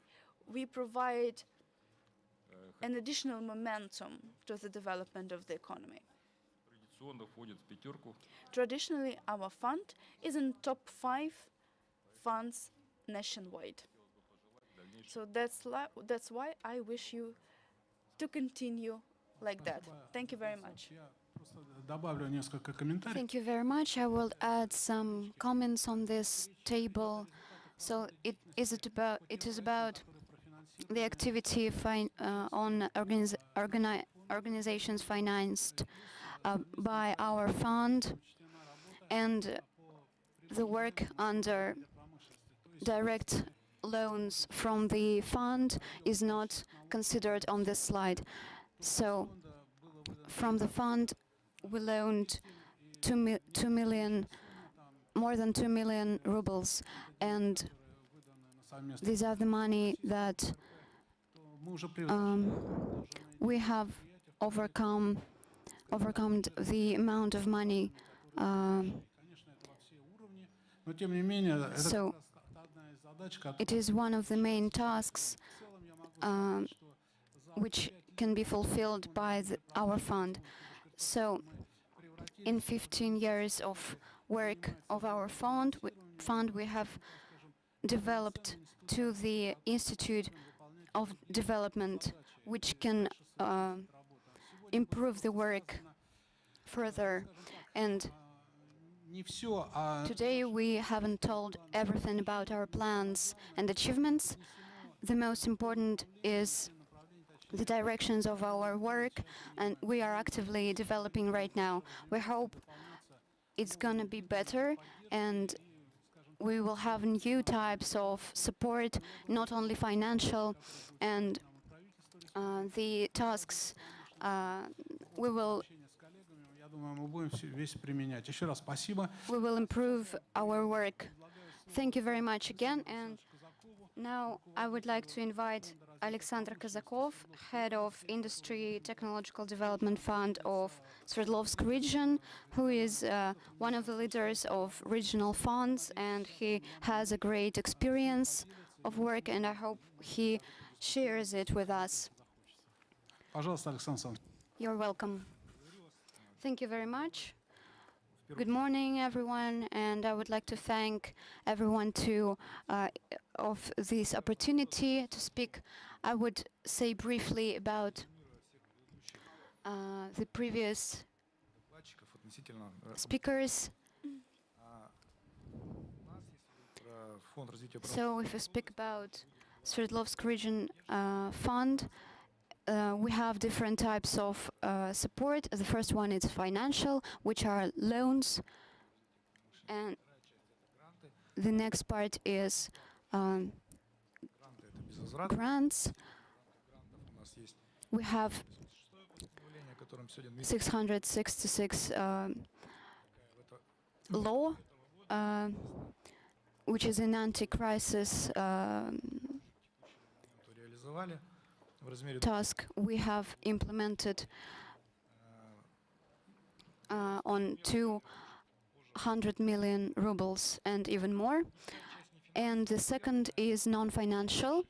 We provide an additional momentum to the development of the economy. традиционно входит в пятерку Traditionally, our fund is in top 5 funds nationwide. So that's why I wish you to continue like that. Thank you very much. Я просто добавлю несколько комментариев. Thank you very much. I will add some comments on this table. So it is about the activity on organizations financed by our fund and the work under direct loans from the fund is not considered on this slide. So from the fund, we loaned 2 million, more than 2 million rubles, and these are the money that Мы уже превзошли we have overcome the amount of money. Конечно, это во все уровни, но тем не менее, это So как раз одна из задач, которая it is one of the main tasks в целом я могу сказать, что за which can be fulfilled by our fund. So in 15 years of work of our fund, we have developed to the Institute of Development, which can improve the work further. And не все, а today we haven't told everything about our plans and achievements. The most important is the directions of our work, and we are actively developing right now. We hope it's gonna be better, and we will have new types of support, not only financial, and the tasks we will с коллегами, я думаю, мы будем весь применять. Еще раз спасибо. improve our work. Thank you very much again, and now I would like to invite Alexander Kazakov, Head of Industry Technological Development Fund of Sverdlovsk region, who is one of the leaders of regional funds, and he has a great experience of work, and I hope he shares it with us. Пожалуйста, Александр Александрович. You're welcome. Thank you very much. Good morning, everyone, and I would like to thank everyone of this opportunity to speak. I would say briefly about the previous докладчиков относительно speakers. фонд развития So if we speak about Sverdlovsk region fund, we have different types of support. The first one is financial, which are loans, and the next part is гранты это безвозвратно. grants. У нас есть We have постановление, которым сегодня Дмитрий 666 в это law, which is an anti-crisis реализовали в размере task we have implemented on 200 million rubles and even more. And the second is non-financial.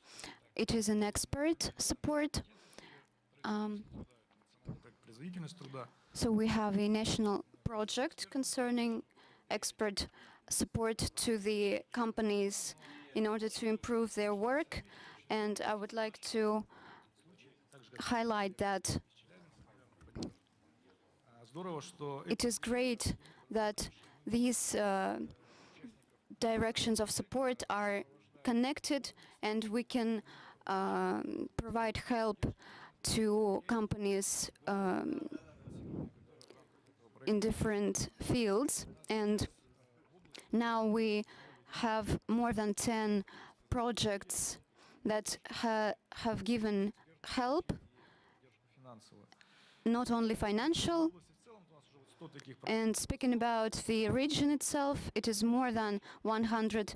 It is an expert support. как производительность труда. So we have a national project concerning expert support to the companies in order to improve their work. And I would like to highlight that Здорово, что it is great that these directions of support are connected, and we can provide help to companies in different fields. And Now we have more than 10 projects that have given help, финансово. not only financial. В целом у нас уже вот 100 таких And speaking about the region itself, it is more than 100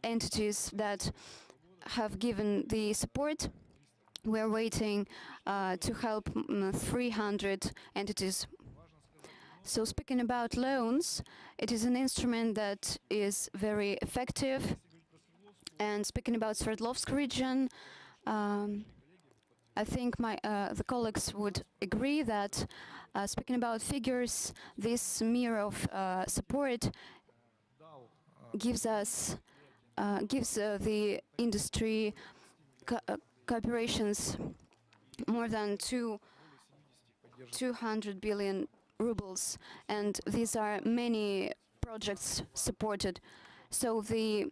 entities that have given the support. We're waiting to help 300 entities. So speaking about loans, it is an instrument that is very effective. And speaking about Sverdlovsk region, I think the colleagues would agree that speaking about figures, this mirror of support дал gives the industry corporations more than 200 billion rubles, and these are many projects supported. So the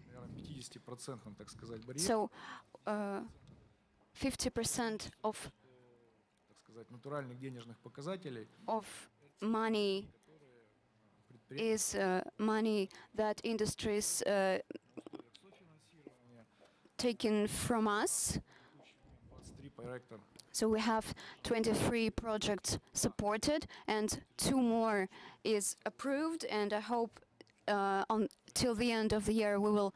наверное, 50%, так сказать, барьер, so 50% of так сказать, натуральных денежных показателей money предприятий is money that industries софинансирования, taken from us. 23 проекта So we have 23 projects supported, and 2 more is approved, and I hope till the end of the year we will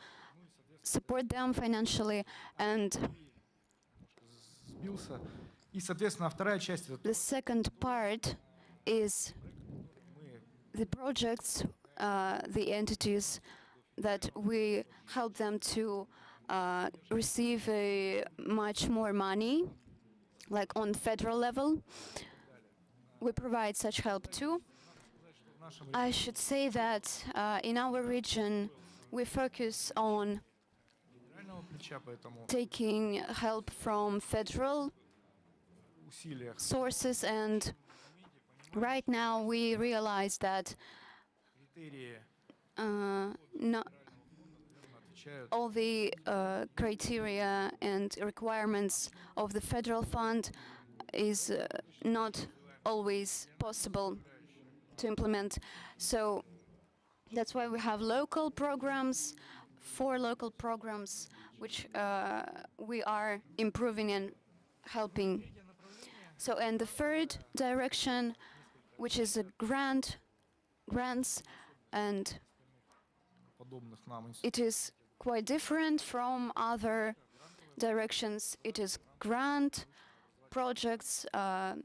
support them financially. And сбился. И, соответственно, вторая часть это the second part is мы the projects, the entities that we help them to receive much more money, like on federal level. We provide such help too. в нашем I should say that in our region we focus on регионального плеча, поэтому taking help from federal усилиях sources, and right now we realize that критерии not отвечают all the criteria and requirements of the federal fund is not always possible to implement. So that's why we have local programs, 4 local programs, which we are improving and helping. So, and the third direction, which is a grants, and подобных нам институтов. it is quite different from other directions. It is grant projects of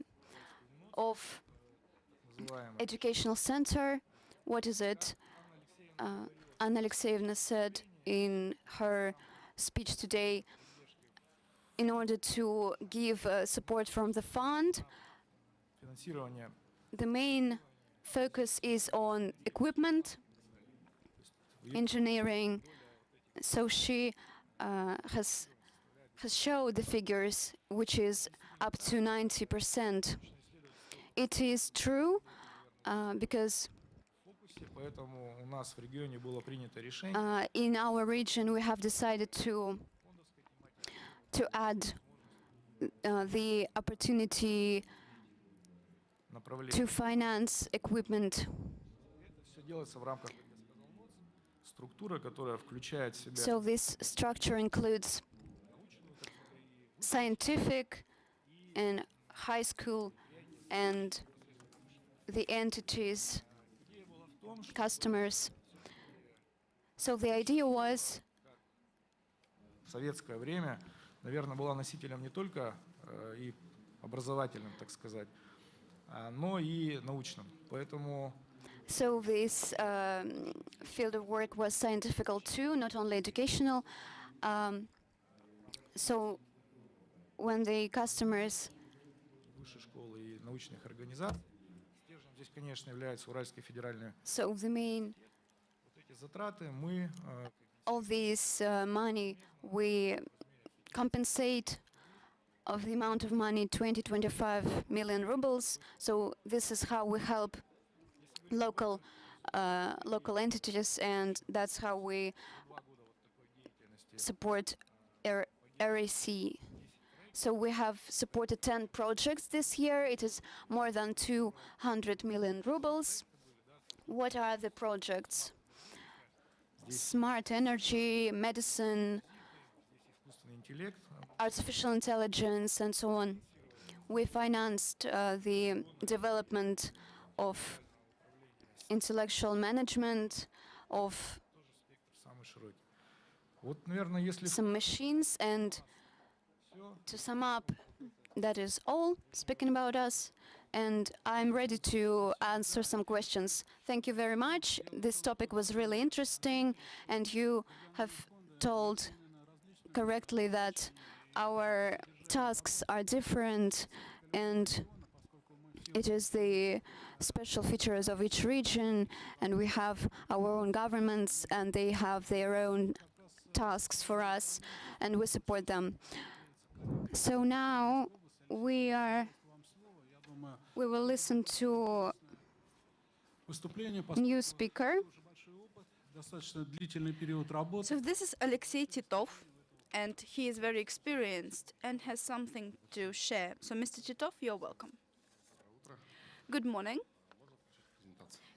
Называемых. educational center. What is it? Anna Alexeyevna said in her speech today, in order to give support from the fund, Финансирование the main focus is on equipment, engineering. So she has showed the figures, which is up to 90%. It is true because в фокусе, поэтому у нас в регионе было принято решение in our region we have decided to add the opportunity направления. to finance equipment. Это все делается в рамках, как я сказал, структура, которая включает в себя So this structure includes scientific and high school and the entities, идея была в том, что customers. So the idea was в советское время, наверное, была носителем не только и образовательным, так сказать, но и научным. Поэтому so this field of work was scientific too, not only educational. So when the customers высшей школы и научных организаций, стержнем здесь, конечно, является Уральский федеральный. so the main Вот эти затраты мы all this money we compensate of the amount of money 20-25 million rubles. So this is how we help local entities, and that's how we 2 года вот такой деятельности support RAC. So we have supported 10 projects this year. It is more than 200 million rubles. What are the projects? Smart energy, medicine, Искусственный интеллект. artificial intelligence, and so on. We financed the development of intellectual management, of Самый широкий. Вот, наверное, если some machines, and to sum up, that is all speaking about us, and I'm ready to answer some questions. Thank you very much. This topic was really interesting, and you have told correctly that our tasks are different, and it is the special features of each region, and we have our own governments, and they have their own tasks for us, and we support them. So now we will listen to Выступление, new speaker. большой опыт, достаточно длительный период работы. So this is Alexei Titov, and he is very experienced and has something to share. So Mr. Titov, you're welcome. Good morning.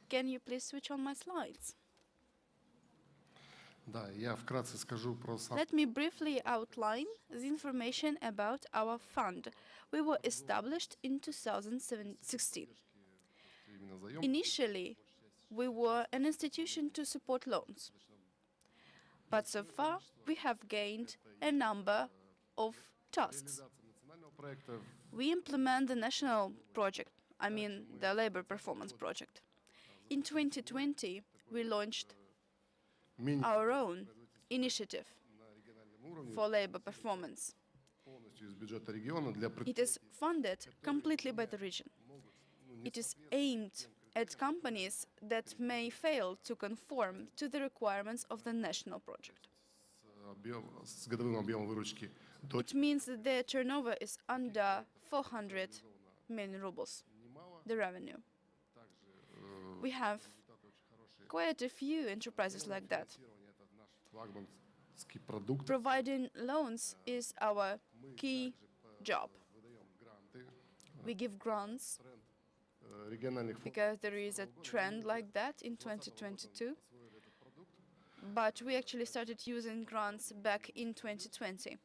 Can you please switch on my slides? Да, я вкратце скажу про сам Let me briefly outline the information about our fund. We were established in 2016. именно заем. Initially, we were an institution to support loans. But so far, we have gained a number of tasks. Реализация национального проекта We implement the national project, I mean the labor performance project. In 2020, we launched менее our own initiative на региональном уровне for labor performance. полностью из бюджета региона для It is funded completely by the region. It is aimed at companies that may fail to conform to the requirements of the national project. с годовым объемом выручки до It means that their turnover is under 400 million rubles, the revenue. We have quite a few enterprises like that. это наш флагманский продукт. Providing loans is our key job. Выдаем гранты We give grants региональных фондов. because there is a trend like that in 2022. But we actually started using grants back in 2020.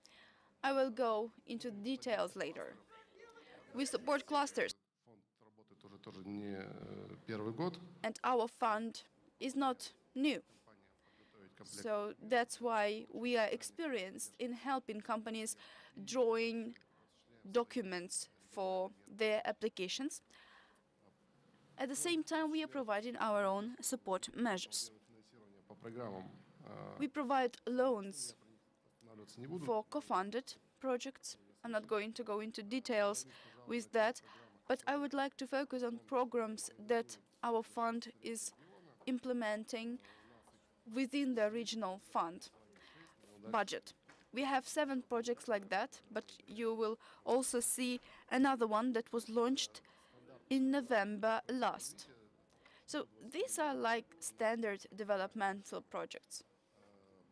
I will go into details later. We support clusters, Фонд работает уже тоже не первый год. and our fund is not new. Подготовить комплект So that's why we are experienced in helping companies drawing documents for their applications. At the same time, we are providing our own support measures. финансирования по программам. We provide loans Останавливаться не буду. for co-funded projects. I'm not going to go into details with that, but I would like to focus on programs that our fund is implementing within the regional fund budget. We have 7 projects like that, but you will also see another one that was launched in November last. So these are like standard developmental projects.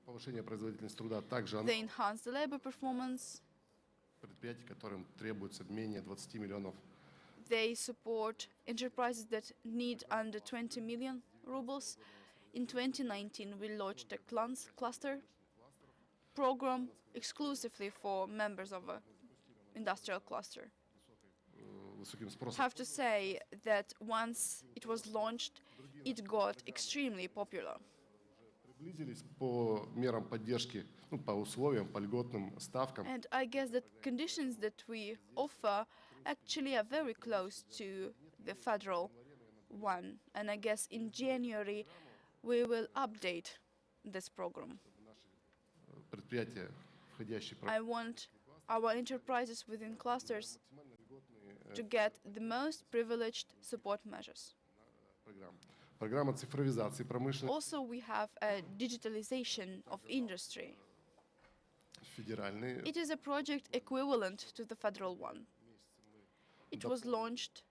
Повышение производительности труда также They enhance the labor performance, предприятий, которым требуется менее 20 миллионов. they support enterprises that need under 20 million rubles. In 2019, we launched a cluster program exclusively for members of an industrial cluster. Высоким спросом. Have to say that once it was launched, it got extremely popular. Приблизились по мерам поддержки, ну, по условиям, по льготным ставкам. And I guess that conditions that we offer actually are very close to the federal one. And I guess in January we will update this program. Предприятия, входящие в I want our enterprises within clusters to get the most privileged support measures. программы. Программа цифровизации промышленности Also, we have a digitalization of industry. федеральные. It is a project equivalent to the federal one. It was launched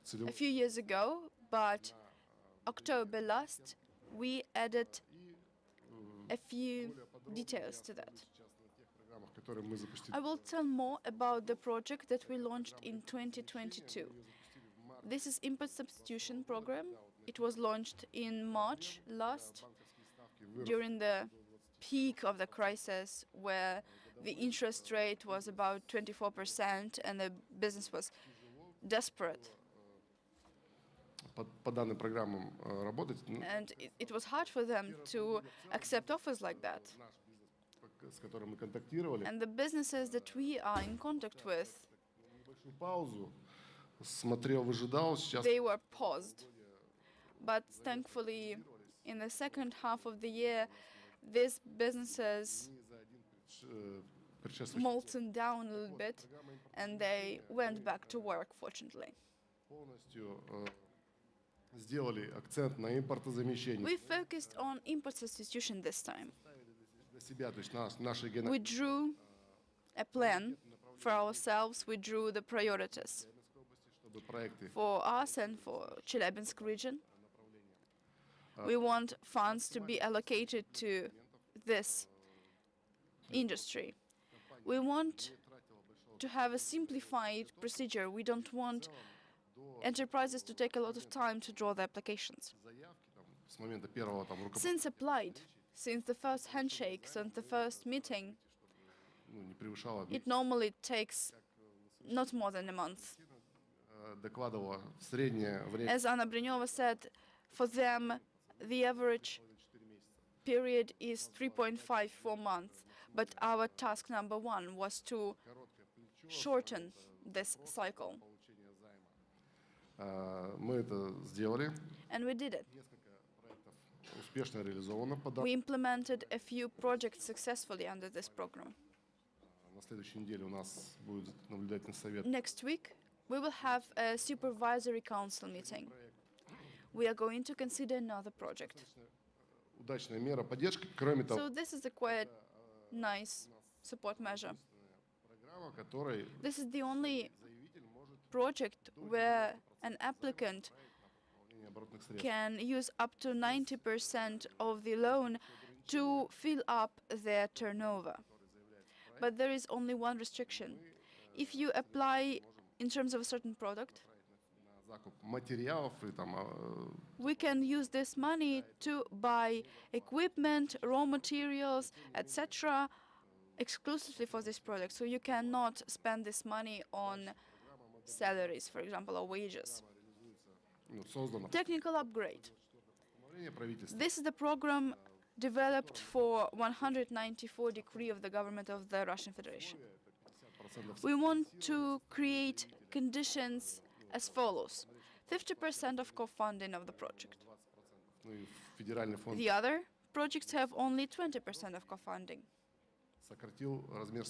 a целевые few years ago, but October last, we added a few details to that. сейчас на тех программах, которые мы запустили. I will tell more about the project that we launched in 2022. This is input substitution program. It was launched in March last, during the peak of the crisis, where the interest rate was about 24% and the business was desperate. По данным программам работать. And it was hard for them to accept offers like that. С которым мы контактировали. And the businesses that we are in contact with, Небольшую паузу, смотрел, выжидал. Сейчас they were paused. But thankfully, in the second half of the year, these businesses molten down a little bit, and they went back to work, fortunately. полностью сделали акцент на импортозамещение. We focused on import substitution this time. Для себя, то есть наши We drew a plan for ourselves, we drew the priorities чтобы проекты for us and for Chelyabinsk region. We want funds to be allocated to this industry. We want to have a simplified procedure. We don't want enterprises to take a lot of time to draw the applications. заявки там, с момента первого там Since applied, since the first handshake, since the first meeting, не превышало, it normally takes not more than a month. докладывало в среднее время As Anna Brinyova said, for them, the average period is 3.54 months, but our task number one was to shorten this cycle. получения займа. Мы это сделали. And we did it. Несколько проектов успешно реализовано. We implemented a few projects successfully under this program. На следующей неделе у нас будет наблюдательный совет. Next week, we will have a supervisory council meeting. We are going to consider another project. Удачная мера поддержки. Кроме того, So this is a quite nice support measure. программа, которой This is the only заявитель может project where an applicant пополнение оборотных средств. can use up to 90% of the loan to fill up their turnover. But there is only one restriction. If you apply in terms of a certain product, На закуп материалов и там we can use this money to buy equipment, raw materials, etc., exclusively for this product. So you cannot spend this money on salaries, for example, or wages. создано Technical upgrade. постановление правительства. This is the program developed for 194 decree of the government of the Russian Federation. 50% We want to create conditions as follows. 50% of co-funding of the project. ну и федеральный фонд The other projects have only 20% of co-funding. сократил размер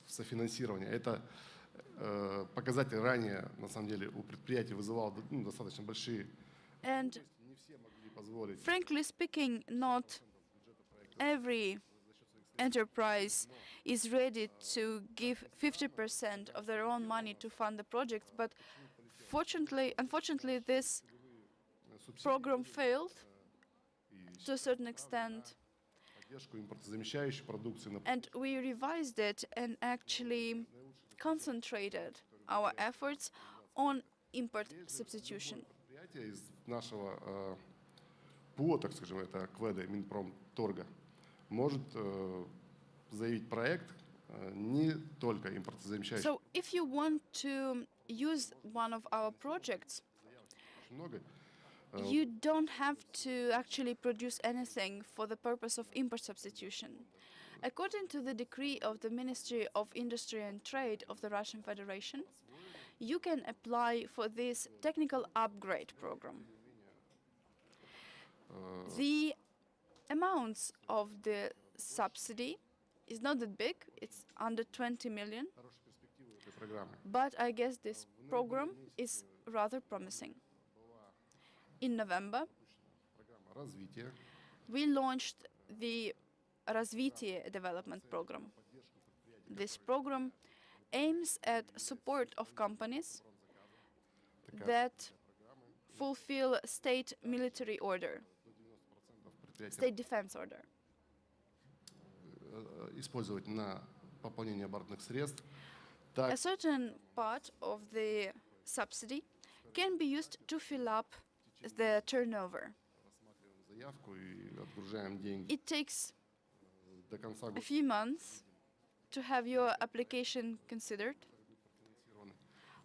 софинансирования. Это показатель ранее, на самом деле, у предприятий вызывал достаточно большие. And Не все могли позволить. frankly speaking, not every enterprise is ready to give 50% of their own money to fund the project, but unfortunately, this program failed to a certain extent, Поддержку импортозамещающей продукции. and we revised it and actually concentrated our efforts on import substitution. Предприятие из нашего ПУО, так скажем, это КВЭДа, Минпромторга, может заявить проект не только импортозамещающий. So if you want to use one of our projects, Очень много. you don't have to actually produce anything for the purpose of import substitution. According to the decree of the Ministry of Industry and Trade of the Russian Federation, you can apply for this technical upgrade program. The amounts of the subsidy is not that big, it's under 20 million, Хорошие перспективы этой программы. but I guess this program is rather promising. In November, Программа развития. we launched the Развитие development program. This program aims at support of companies that fulfill state military order, Предприятия state defense order. использовать на пополнение оборотных средств. A Так, certain part of the subsidy can be used to fill up в the turnover. Рассматриваем заявку и отгружаем деньги It takes до конца a года. few months to have your application considered,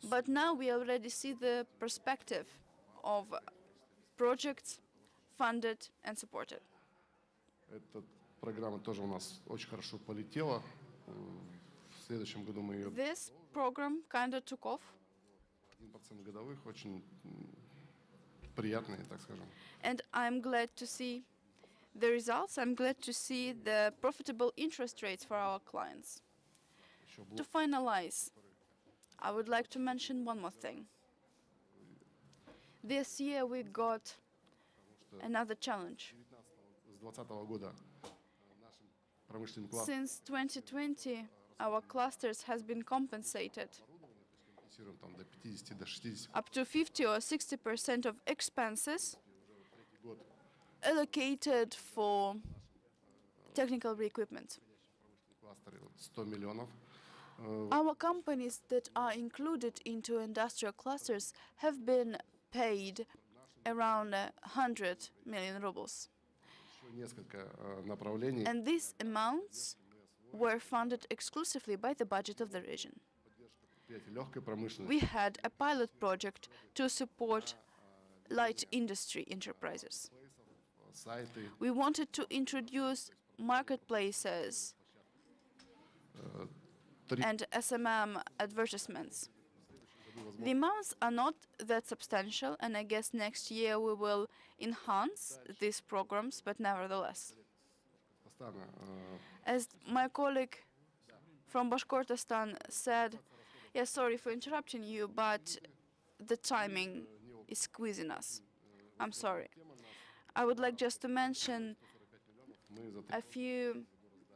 but now we already see the perspective of projects funded and supported. Эта программа тоже у нас очень хорошо полетела. В следующем году мы ее This program kind of took off, 1% годовых, очень приятные, так скажем. and I'm glad to see the results. I'm glad to see the profitable interest rates for our clients. Еще To finalize, I would like to mention one more thing. This year we got another challenge. с 2020 года нашим промышленным классом Since 2020, our clusters has been compensated компенсируем там до 50, до 60 up to 50 or 60% of expenses год. allocated for technical equipment. Кластеры вот 100 миллионов. Our companies that are included into industrial clusters have been paid around 100 million rubles. Еще несколько направлений. And these amounts were funded exclusively by the budget of the region. Предприятий легкой промышленности. We had a pilot project to support light industry enterprises. Сайты. We wanted to introduce marketplaces and SMM advertisements. The amounts are not that substantial, and I guess next year we will enhance these programs, but nevertheless. Постоянно As my colleague from Bashkortostan said, yes, sorry for interrupting you, but the timing is squeezing us. I'm sorry. I would like just to mention мы за a few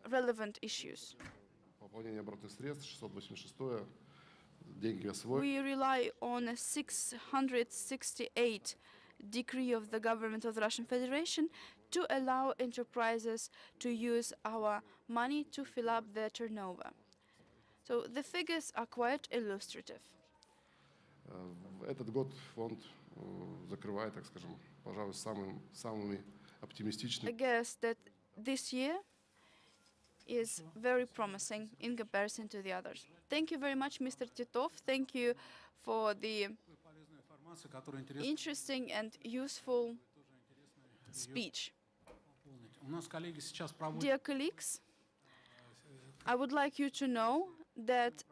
relevant issues. пополнение оборотных средств 686 деньги освоены. We rely on a 668 decree of the government of the Russian Federation to allow enterprises to use our money to fill up their turnover. So the figures are quite illustrative. Этот год фонд закрывает, так скажем, пожалуй, самыми I оптимистичными. guess that this year is very promising in comparison to the others. Thank you very much, Mr. Titov. Thank you for the Полезная информация, которая интересна interesting and useful speech. дополнить. У нас коллеги сейчас проводят Dear colleagues, I would like you to know that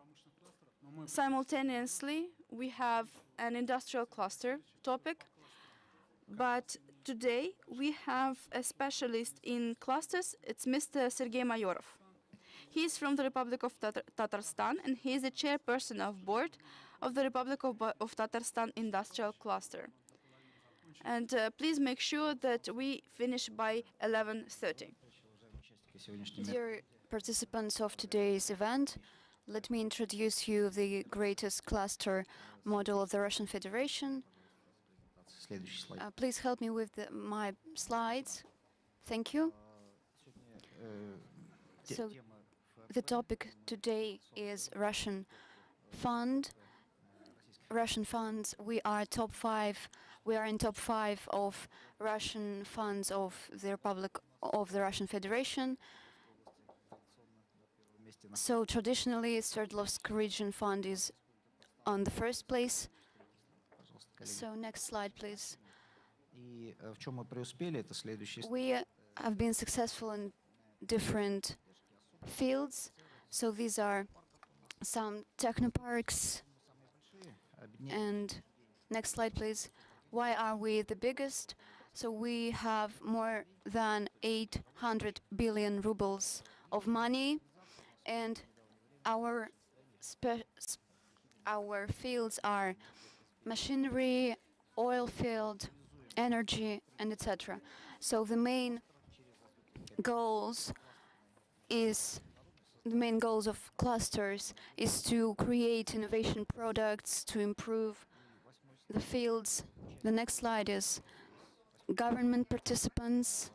но мы simultaneously we have an industrial cluster topic, but today we have a specialist in clusters. It's Mr. Sergei Mayorov. He is from the Republic of Tatarstan, and he is the chairperson of board of the Republic of Tatarstan Industrial Cluster. And please make sure that we finish by 11:30. Dear participants of today's event, let me introduce you the greatest cluster model of the Russian Federation. Следующий слайд. Please help me with my slides. Thank you. So the topic today is Russian fund. Russian funds. We are top 5. We are in top 5 of Russian funds of the Republic of the Russian Federation. So traditionally, Sverdlovsk Region Fund is on the first place. So next slide, please. И в чем мы преуспели, это следующий слайд. We have been successful in different fields. So these are some technoparks. And next slide, please. Why are we the biggest? So we have more than 800 billion rubles of money, and our fields are machinery, oil field, energy, and etc. So the main goals of clusters is to create innovation products, to improve the fields. The next slide is government participants.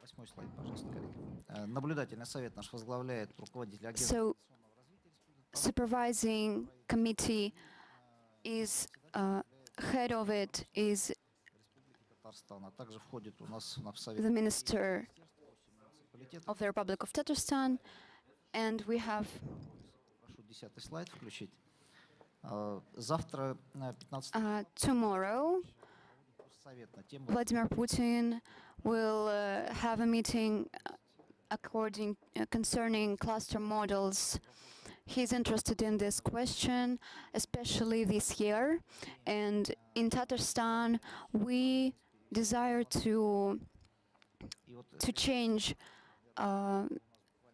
8-й слайд, пожалуйста, коллеги. Наблюдательный совет наш возглавляет руководитель агентства. So supervising committee is head of it is Татарстана, а также входит у нас в Совет the Minister муниципалитетов. of the Republic of Tatarstan, and we have Прошу 10-й слайд включить. Завтра 15 tomorrow Совет на тему Vladimir Putin will have a meeting concerning cluster models. He's interested in this question, especially this year. And in Tatarstan, we desire to и вот change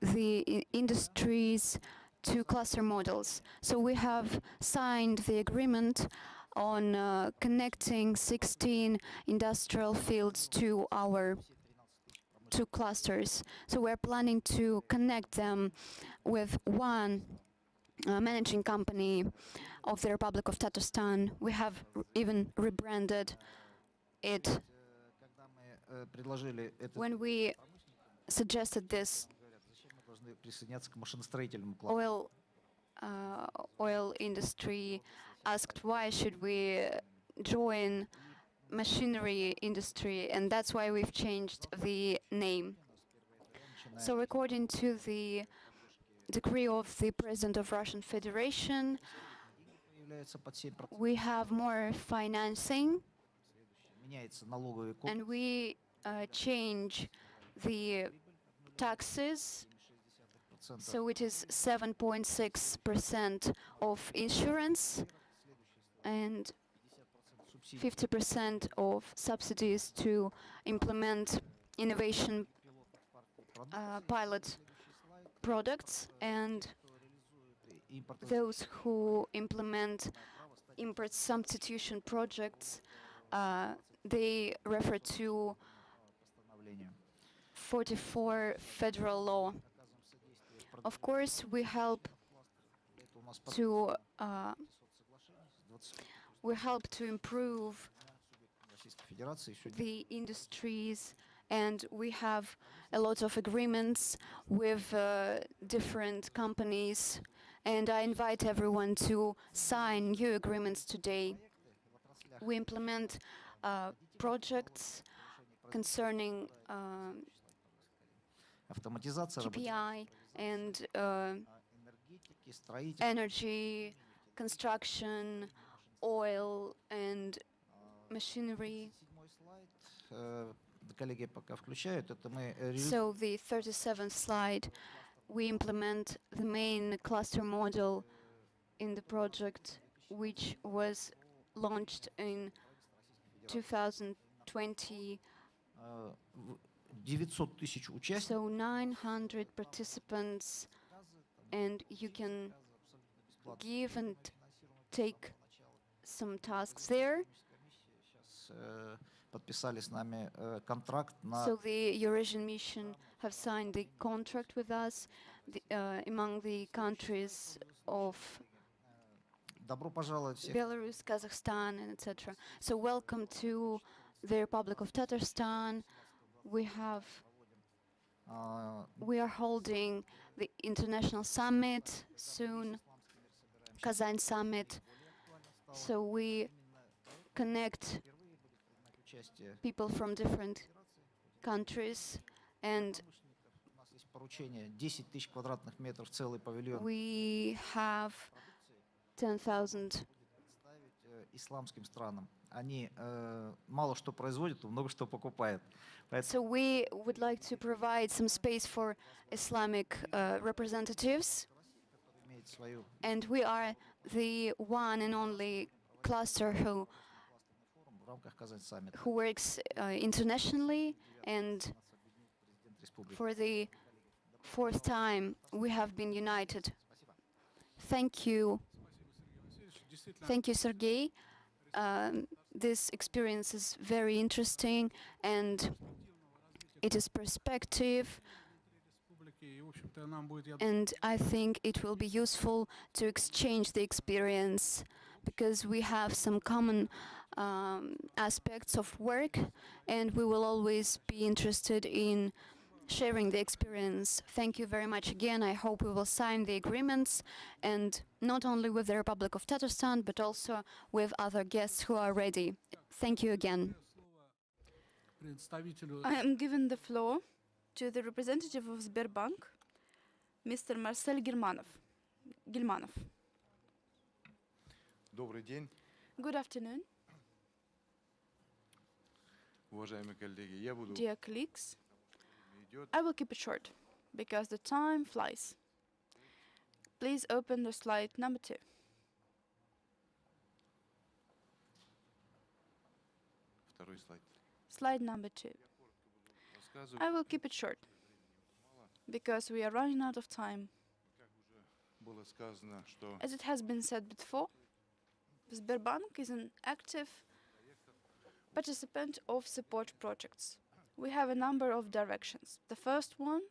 the industries to cluster models. So we have signed the agreement on connecting 16 industrial fields to our two clusters. So we're planning to connect them with one managing company of the Republic of Tatarstan. We have even rebranded it. когда мы предложили это, When we suggested this, говорят, зачем мы должны присоединяться к машиностроительному кластеру? oil industry asked why should we join machinery industry, and that's why we've changed the name. So according to the decree of the President of Russian Federation, Появляется под 7%. we have more financing, Меняется налоговый кодекс. and we change the taxes. So it is 7.6% of insurance and 50% of subsidies to implement innovation pilot products, and those who implement import substitution projects, they refer to 44 federal law. Of course, we help to improve the industries, and we have a lot of agreements with different companies, and I invite everyone to sign new agreements today. We implement projects concerning Автоматизация KPI and энергетики, строительства. energy, construction, oil, and machinery. 7-й слайд, коллеги пока включают, это мы So the 37th slide, we implement the main cluster model in the project, which was launched in 2020. 900 тысяч участников. So 900 participants, and you can give and take some tasks there. Сейчас подписали с нами контракт на So the Eurasian Mission have signed the contract with us among the countries of добро пожаловать всех. Belarus, Kazakhstan, and etc. So welcome to the Republic of Tatarstan. We are holding the international summit soon, Kazan summit. So we connect Участие. people from different countries, and У нас есть поручение 10 тысяч квадратных метров целый павильон we have 10,000. представить исламским странам. Они мало что производят, но много что покупают. So we would like to provide some space for Islamic representatives, Имеет свою and we are the one and only cluster форум в рамках Казань саммита. who works internationally, and Президент республики. for the fourth time we have been united. Thank you. Thank you, Sergey. This experience is very interesting, and it is perspective, and I think it will be useful to exchange the experience, because we have some common aspects of work, and we will always be interested in sharing the experience. Thank you very much again. I hope we will sign the agreements, and not only with the Republic of Tatarstan, but also with other guests who are ready. Thank you again. представителю I am giving the floor to the representative of Sberbank, Mr. Marcel Gilmanov. Добрый день, Good afternoon, уважаемые коллеги. Я буду dear colleagues. идет. I will keep it short because the time flies. Please open the slide number 2. Второй слайд. Slide number 2. Рассказываю, I will keep it short because we are running out of time. как уже было сказано, что As it has been said before, Sberbank is an active participant of support projects. We have a number of directions. The first one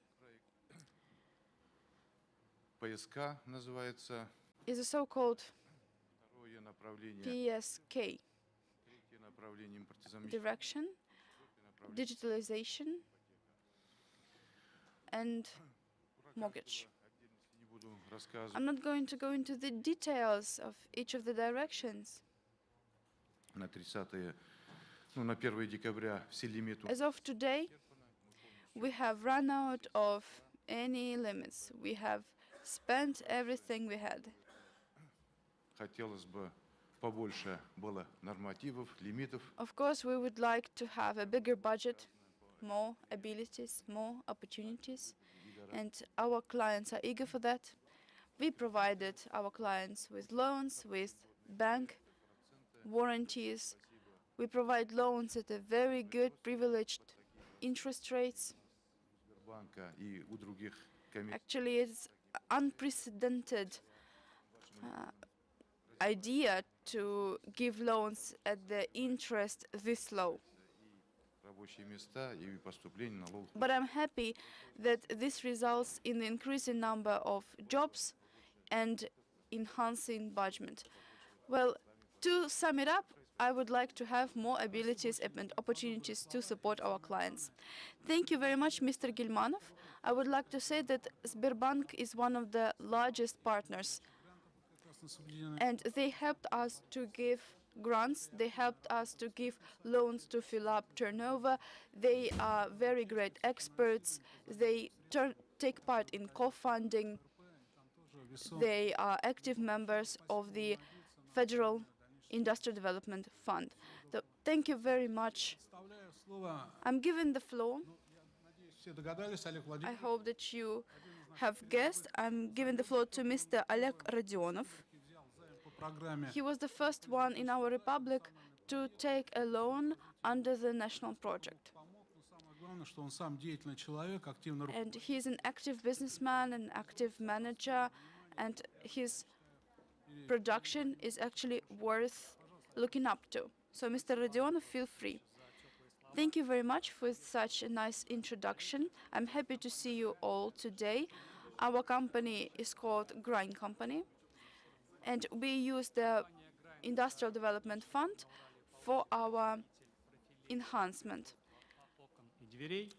ПСК называется, is a so-called второе направление, PSK третье направление импортозамещения, direction, направление digitalization, and mortgage. отдельности не буду рассказывать. I'm not going to go into the details of each of the directions. На 30 на 1 декабря все лимиты As of today, we have run out of any limits. We have spent everything we had. хотелось бы побольше было нормативов, лимитов. Of course, we would like to have a bigger budget, more abilities, more opportunities, and our clients are eager for that. We provided our clients with loans, with bank warranties. We provide loans at a very good, privileged interest rates. Сбербанка и у других коммерческих Actually, it's unprecedented idea to give loans at the interest this low. рабочие места и поступление налогов. But I'm happy that this results in the increasing number of jobs and enhancing budget. Well, to sum it up, I would like to have more abilities and opportunities to support our clients. Thank you very much, Mr. Gilmanov. I would like to say that Sberbank is one of the largest partners, and they helped us to give grants, they helped us to give loans to fill up turnover. They are very great experts. They take part in co-funding. They are active members of the Federal Industrial Development Fund. So thank you very much. I'm giving the floor. все догадались, Олег I Владимирович, hope that you have guessed. I'm giving the floor to Mr. Oleg Rodionov. взял займ по программе He was the first one in our republic to take a loan under the national project. помог, но самое главное, что он сам деятельный человек, активно And he's an active businessman, an active manager, and his production is actually worth looking up to. So, Mr. Rodionov, feel free. Thank you very much for such a nice introduction. I'm happy to see you all today. Our company is called Grind Company, and we use the Industrial Development Fund for our enhancement.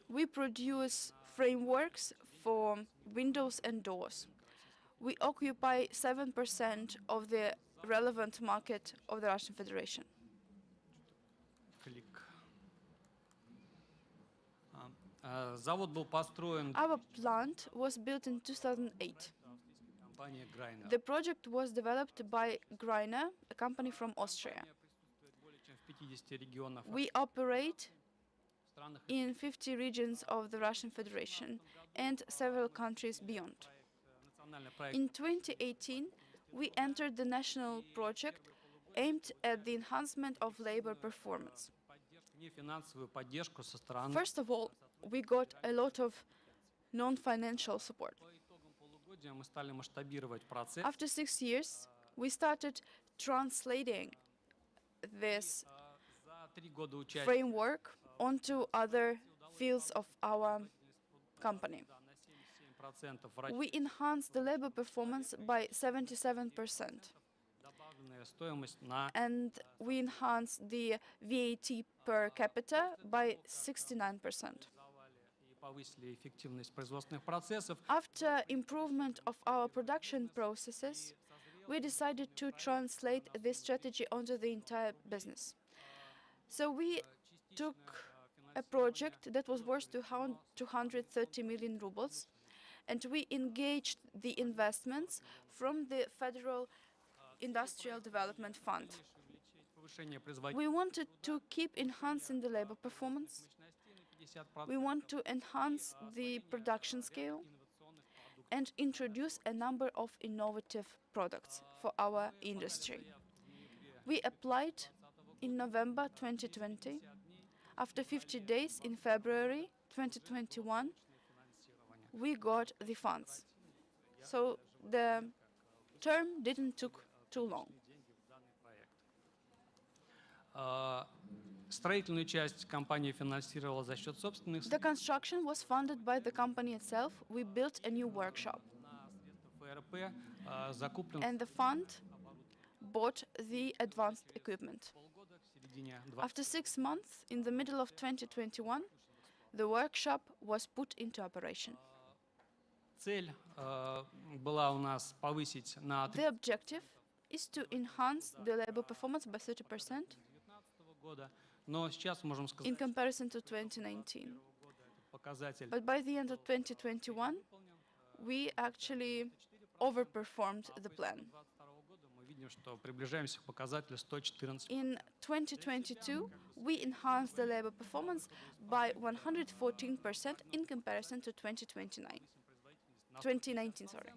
We produce frameworks for windows and doors. We occupy 7% of the relevant market of the Russian Federation. Завод был построен Our plant was built in 2008. компанией Griner. The project was developed by Griner, a company from Austria. Присутствует более чем в 50 регионах We operate странах. in 50 regions of the Russian Federation and several countries beyond. Национальный проект In 2018, we entered the national project aimed at the enhancement of labor performance. нефинансовую поддержку со стороны. First of all, we got a lot of non-financial support. По итогам полугодия мы стали масштабировать процесс. After 6 years, we started translating this За 3 года участия framework onto other fields of our company. на 77% We enhanced the labor performance by 77%, добавленная стоимость на and we enhanced the VAT per capita by 69%. и повысили эффективность производственных процессов. After improvement of our production processes, we decided to translate this strategy onto the entire business. So we took a project that was worth 230 million rubles, and we engaged the investments from the Federal Industrial Development Fund. We wanted to keep enhancing the labor performance. We want to enhance the production scale and introduce a number of innovative products for our industry. We applied in November 2020. After 50 days, in February 2021, we got the funds. So the term didn't took too long. Строительную часть компания финансировала за счет собственных The construction was funded by the company itself. We built a new workshop. ФРП закуплен And the fund bought the advanced equipment. в середине After 6 months, in the middle of 2021, the workshop was put into operation. Цель была у нас повысить на The objective is to enhance the labor performance by 30% 2019 года, но сейчас можем in сказать, comparison to 2019. показатель But by the end of 2021, we actually overperformed the plan. 2022 года мы видим, что приближаемся к показателю 114. In 2022, we enhanced the labor performance by 114% in comparison to 2019, sorry.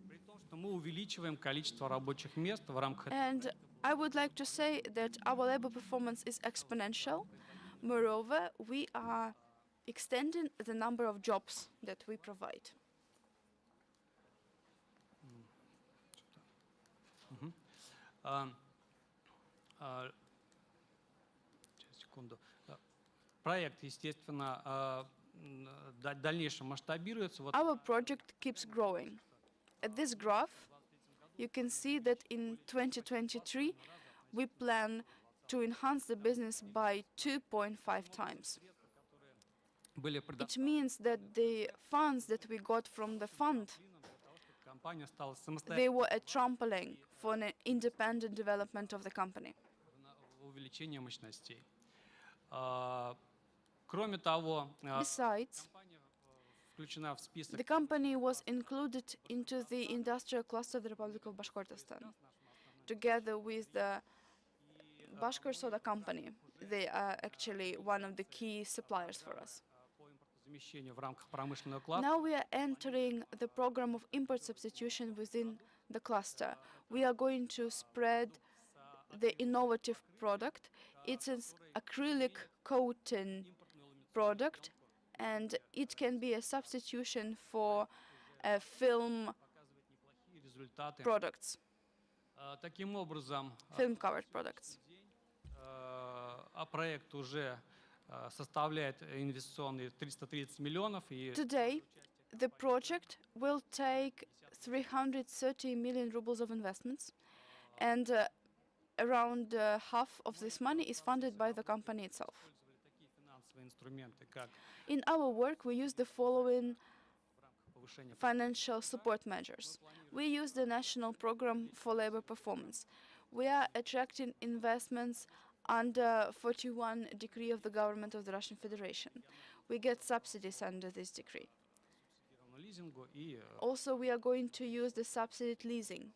При том, что мы увеличиваем количество рабочих мест в рамках And I would like to say that our labor performance is exponential. Moreover, we are extending the number of jobs that we provide. Сейчас, секунду. Проект, естественно, в дальнейшем масштабируется. Вот Our project keeps growing. At this graph, you can see that in 2023, we plan to enhance the business by 2.5 times. были It means that the funds that we got from the fund, компания стала they самостоятельным were a trampoline for an independent development of the company. увеличение мощностей. Кроме того, Besides, компания включена в список the company was included into the industrial cluster of the Republic of Bashkortostan, together with the Bashkor Soda company. They are actually one of the key suppliers for us. по импортозамещению в рамках промышленного класса. Now we are entering the program of import substitution within the cluster. We are going to spread the innovative product. It's an acrylic coating product, and it can be a substitution for film Показывает неплохие результаты. products, Таким образом, film-covered products. проект уже составляет инвестиционные 330 миллионов. И Today, the project will take 330 million rubles of investments, and around half of this money is funded by the company itself. использовали такие финансовые инструменты, как In our work, we use the following в рамках повышения financial support measures. We use the National Program for Labor Performance. We are attracting investments under 41 decree of the government of the Russian Federation. We get subsidies under this decree. субсидированного лизингу и Also, we are going to use the subsidized leasing.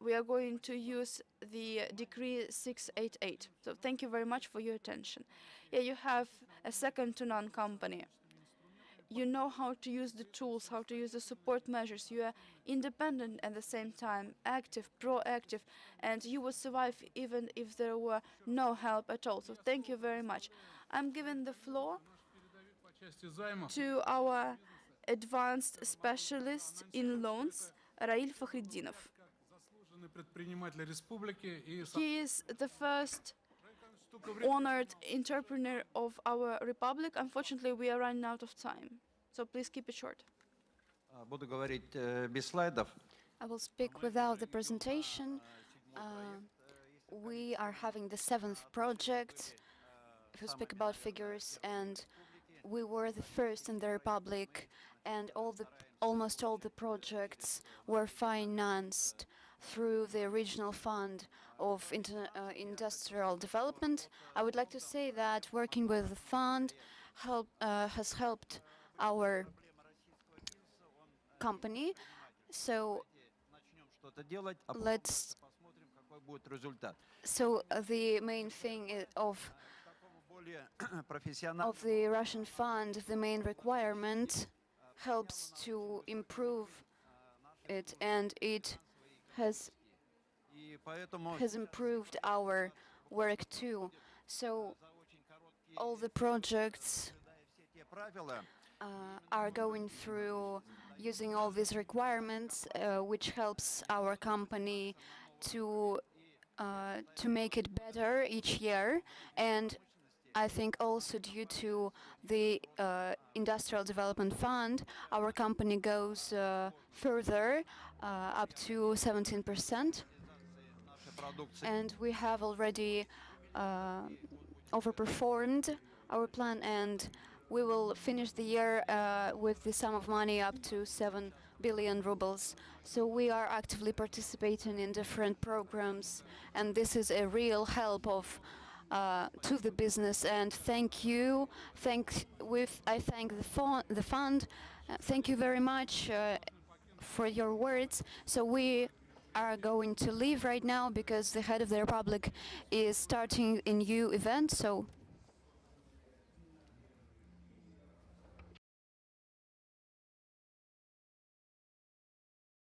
We are going to use the decree 688. So thank you very much for your attention. Yeah, you have a second-to-none company. You know how to use the tools, how to use the support measures. You are independent at the same time, active, proactive, and you will survive even if there were no help at all. So thank you very much. I'm giving the floor По части займов to our advanced specialist in loans, Раиль Фахриддинов. заслуженный предприниматель республики и He is the first honored entrepreneur of our republic. Unfortunately, we are running out of time, so please keep it short. Буду говорить без слайдов. I will speak without the presentation. We are having the 7th project, if we speak about figures, and we were the first in the Republic, and almost all the projects were financed through the regional fund of industrial development. I would like to say that working with the fund has helped our company. So let's. So the main thing of the Russian fund, the main requirement helps to improve it, and it has improved our work too. So all the projects are going through using all these requirements, which helps our company to make it better each year. And I think also due to the Industrial Development Fund, our company goes further, up to 17%. And we have already overperformed our plan, and we will finish the year with the sum of money up to 7 billion rubles. So we are actively participating in different programs, and this is a real help of to the business. And thank you. I thank the fund. Thank you very much for your words. So we are going to leave right now because the head of the Republic is starting a new event. So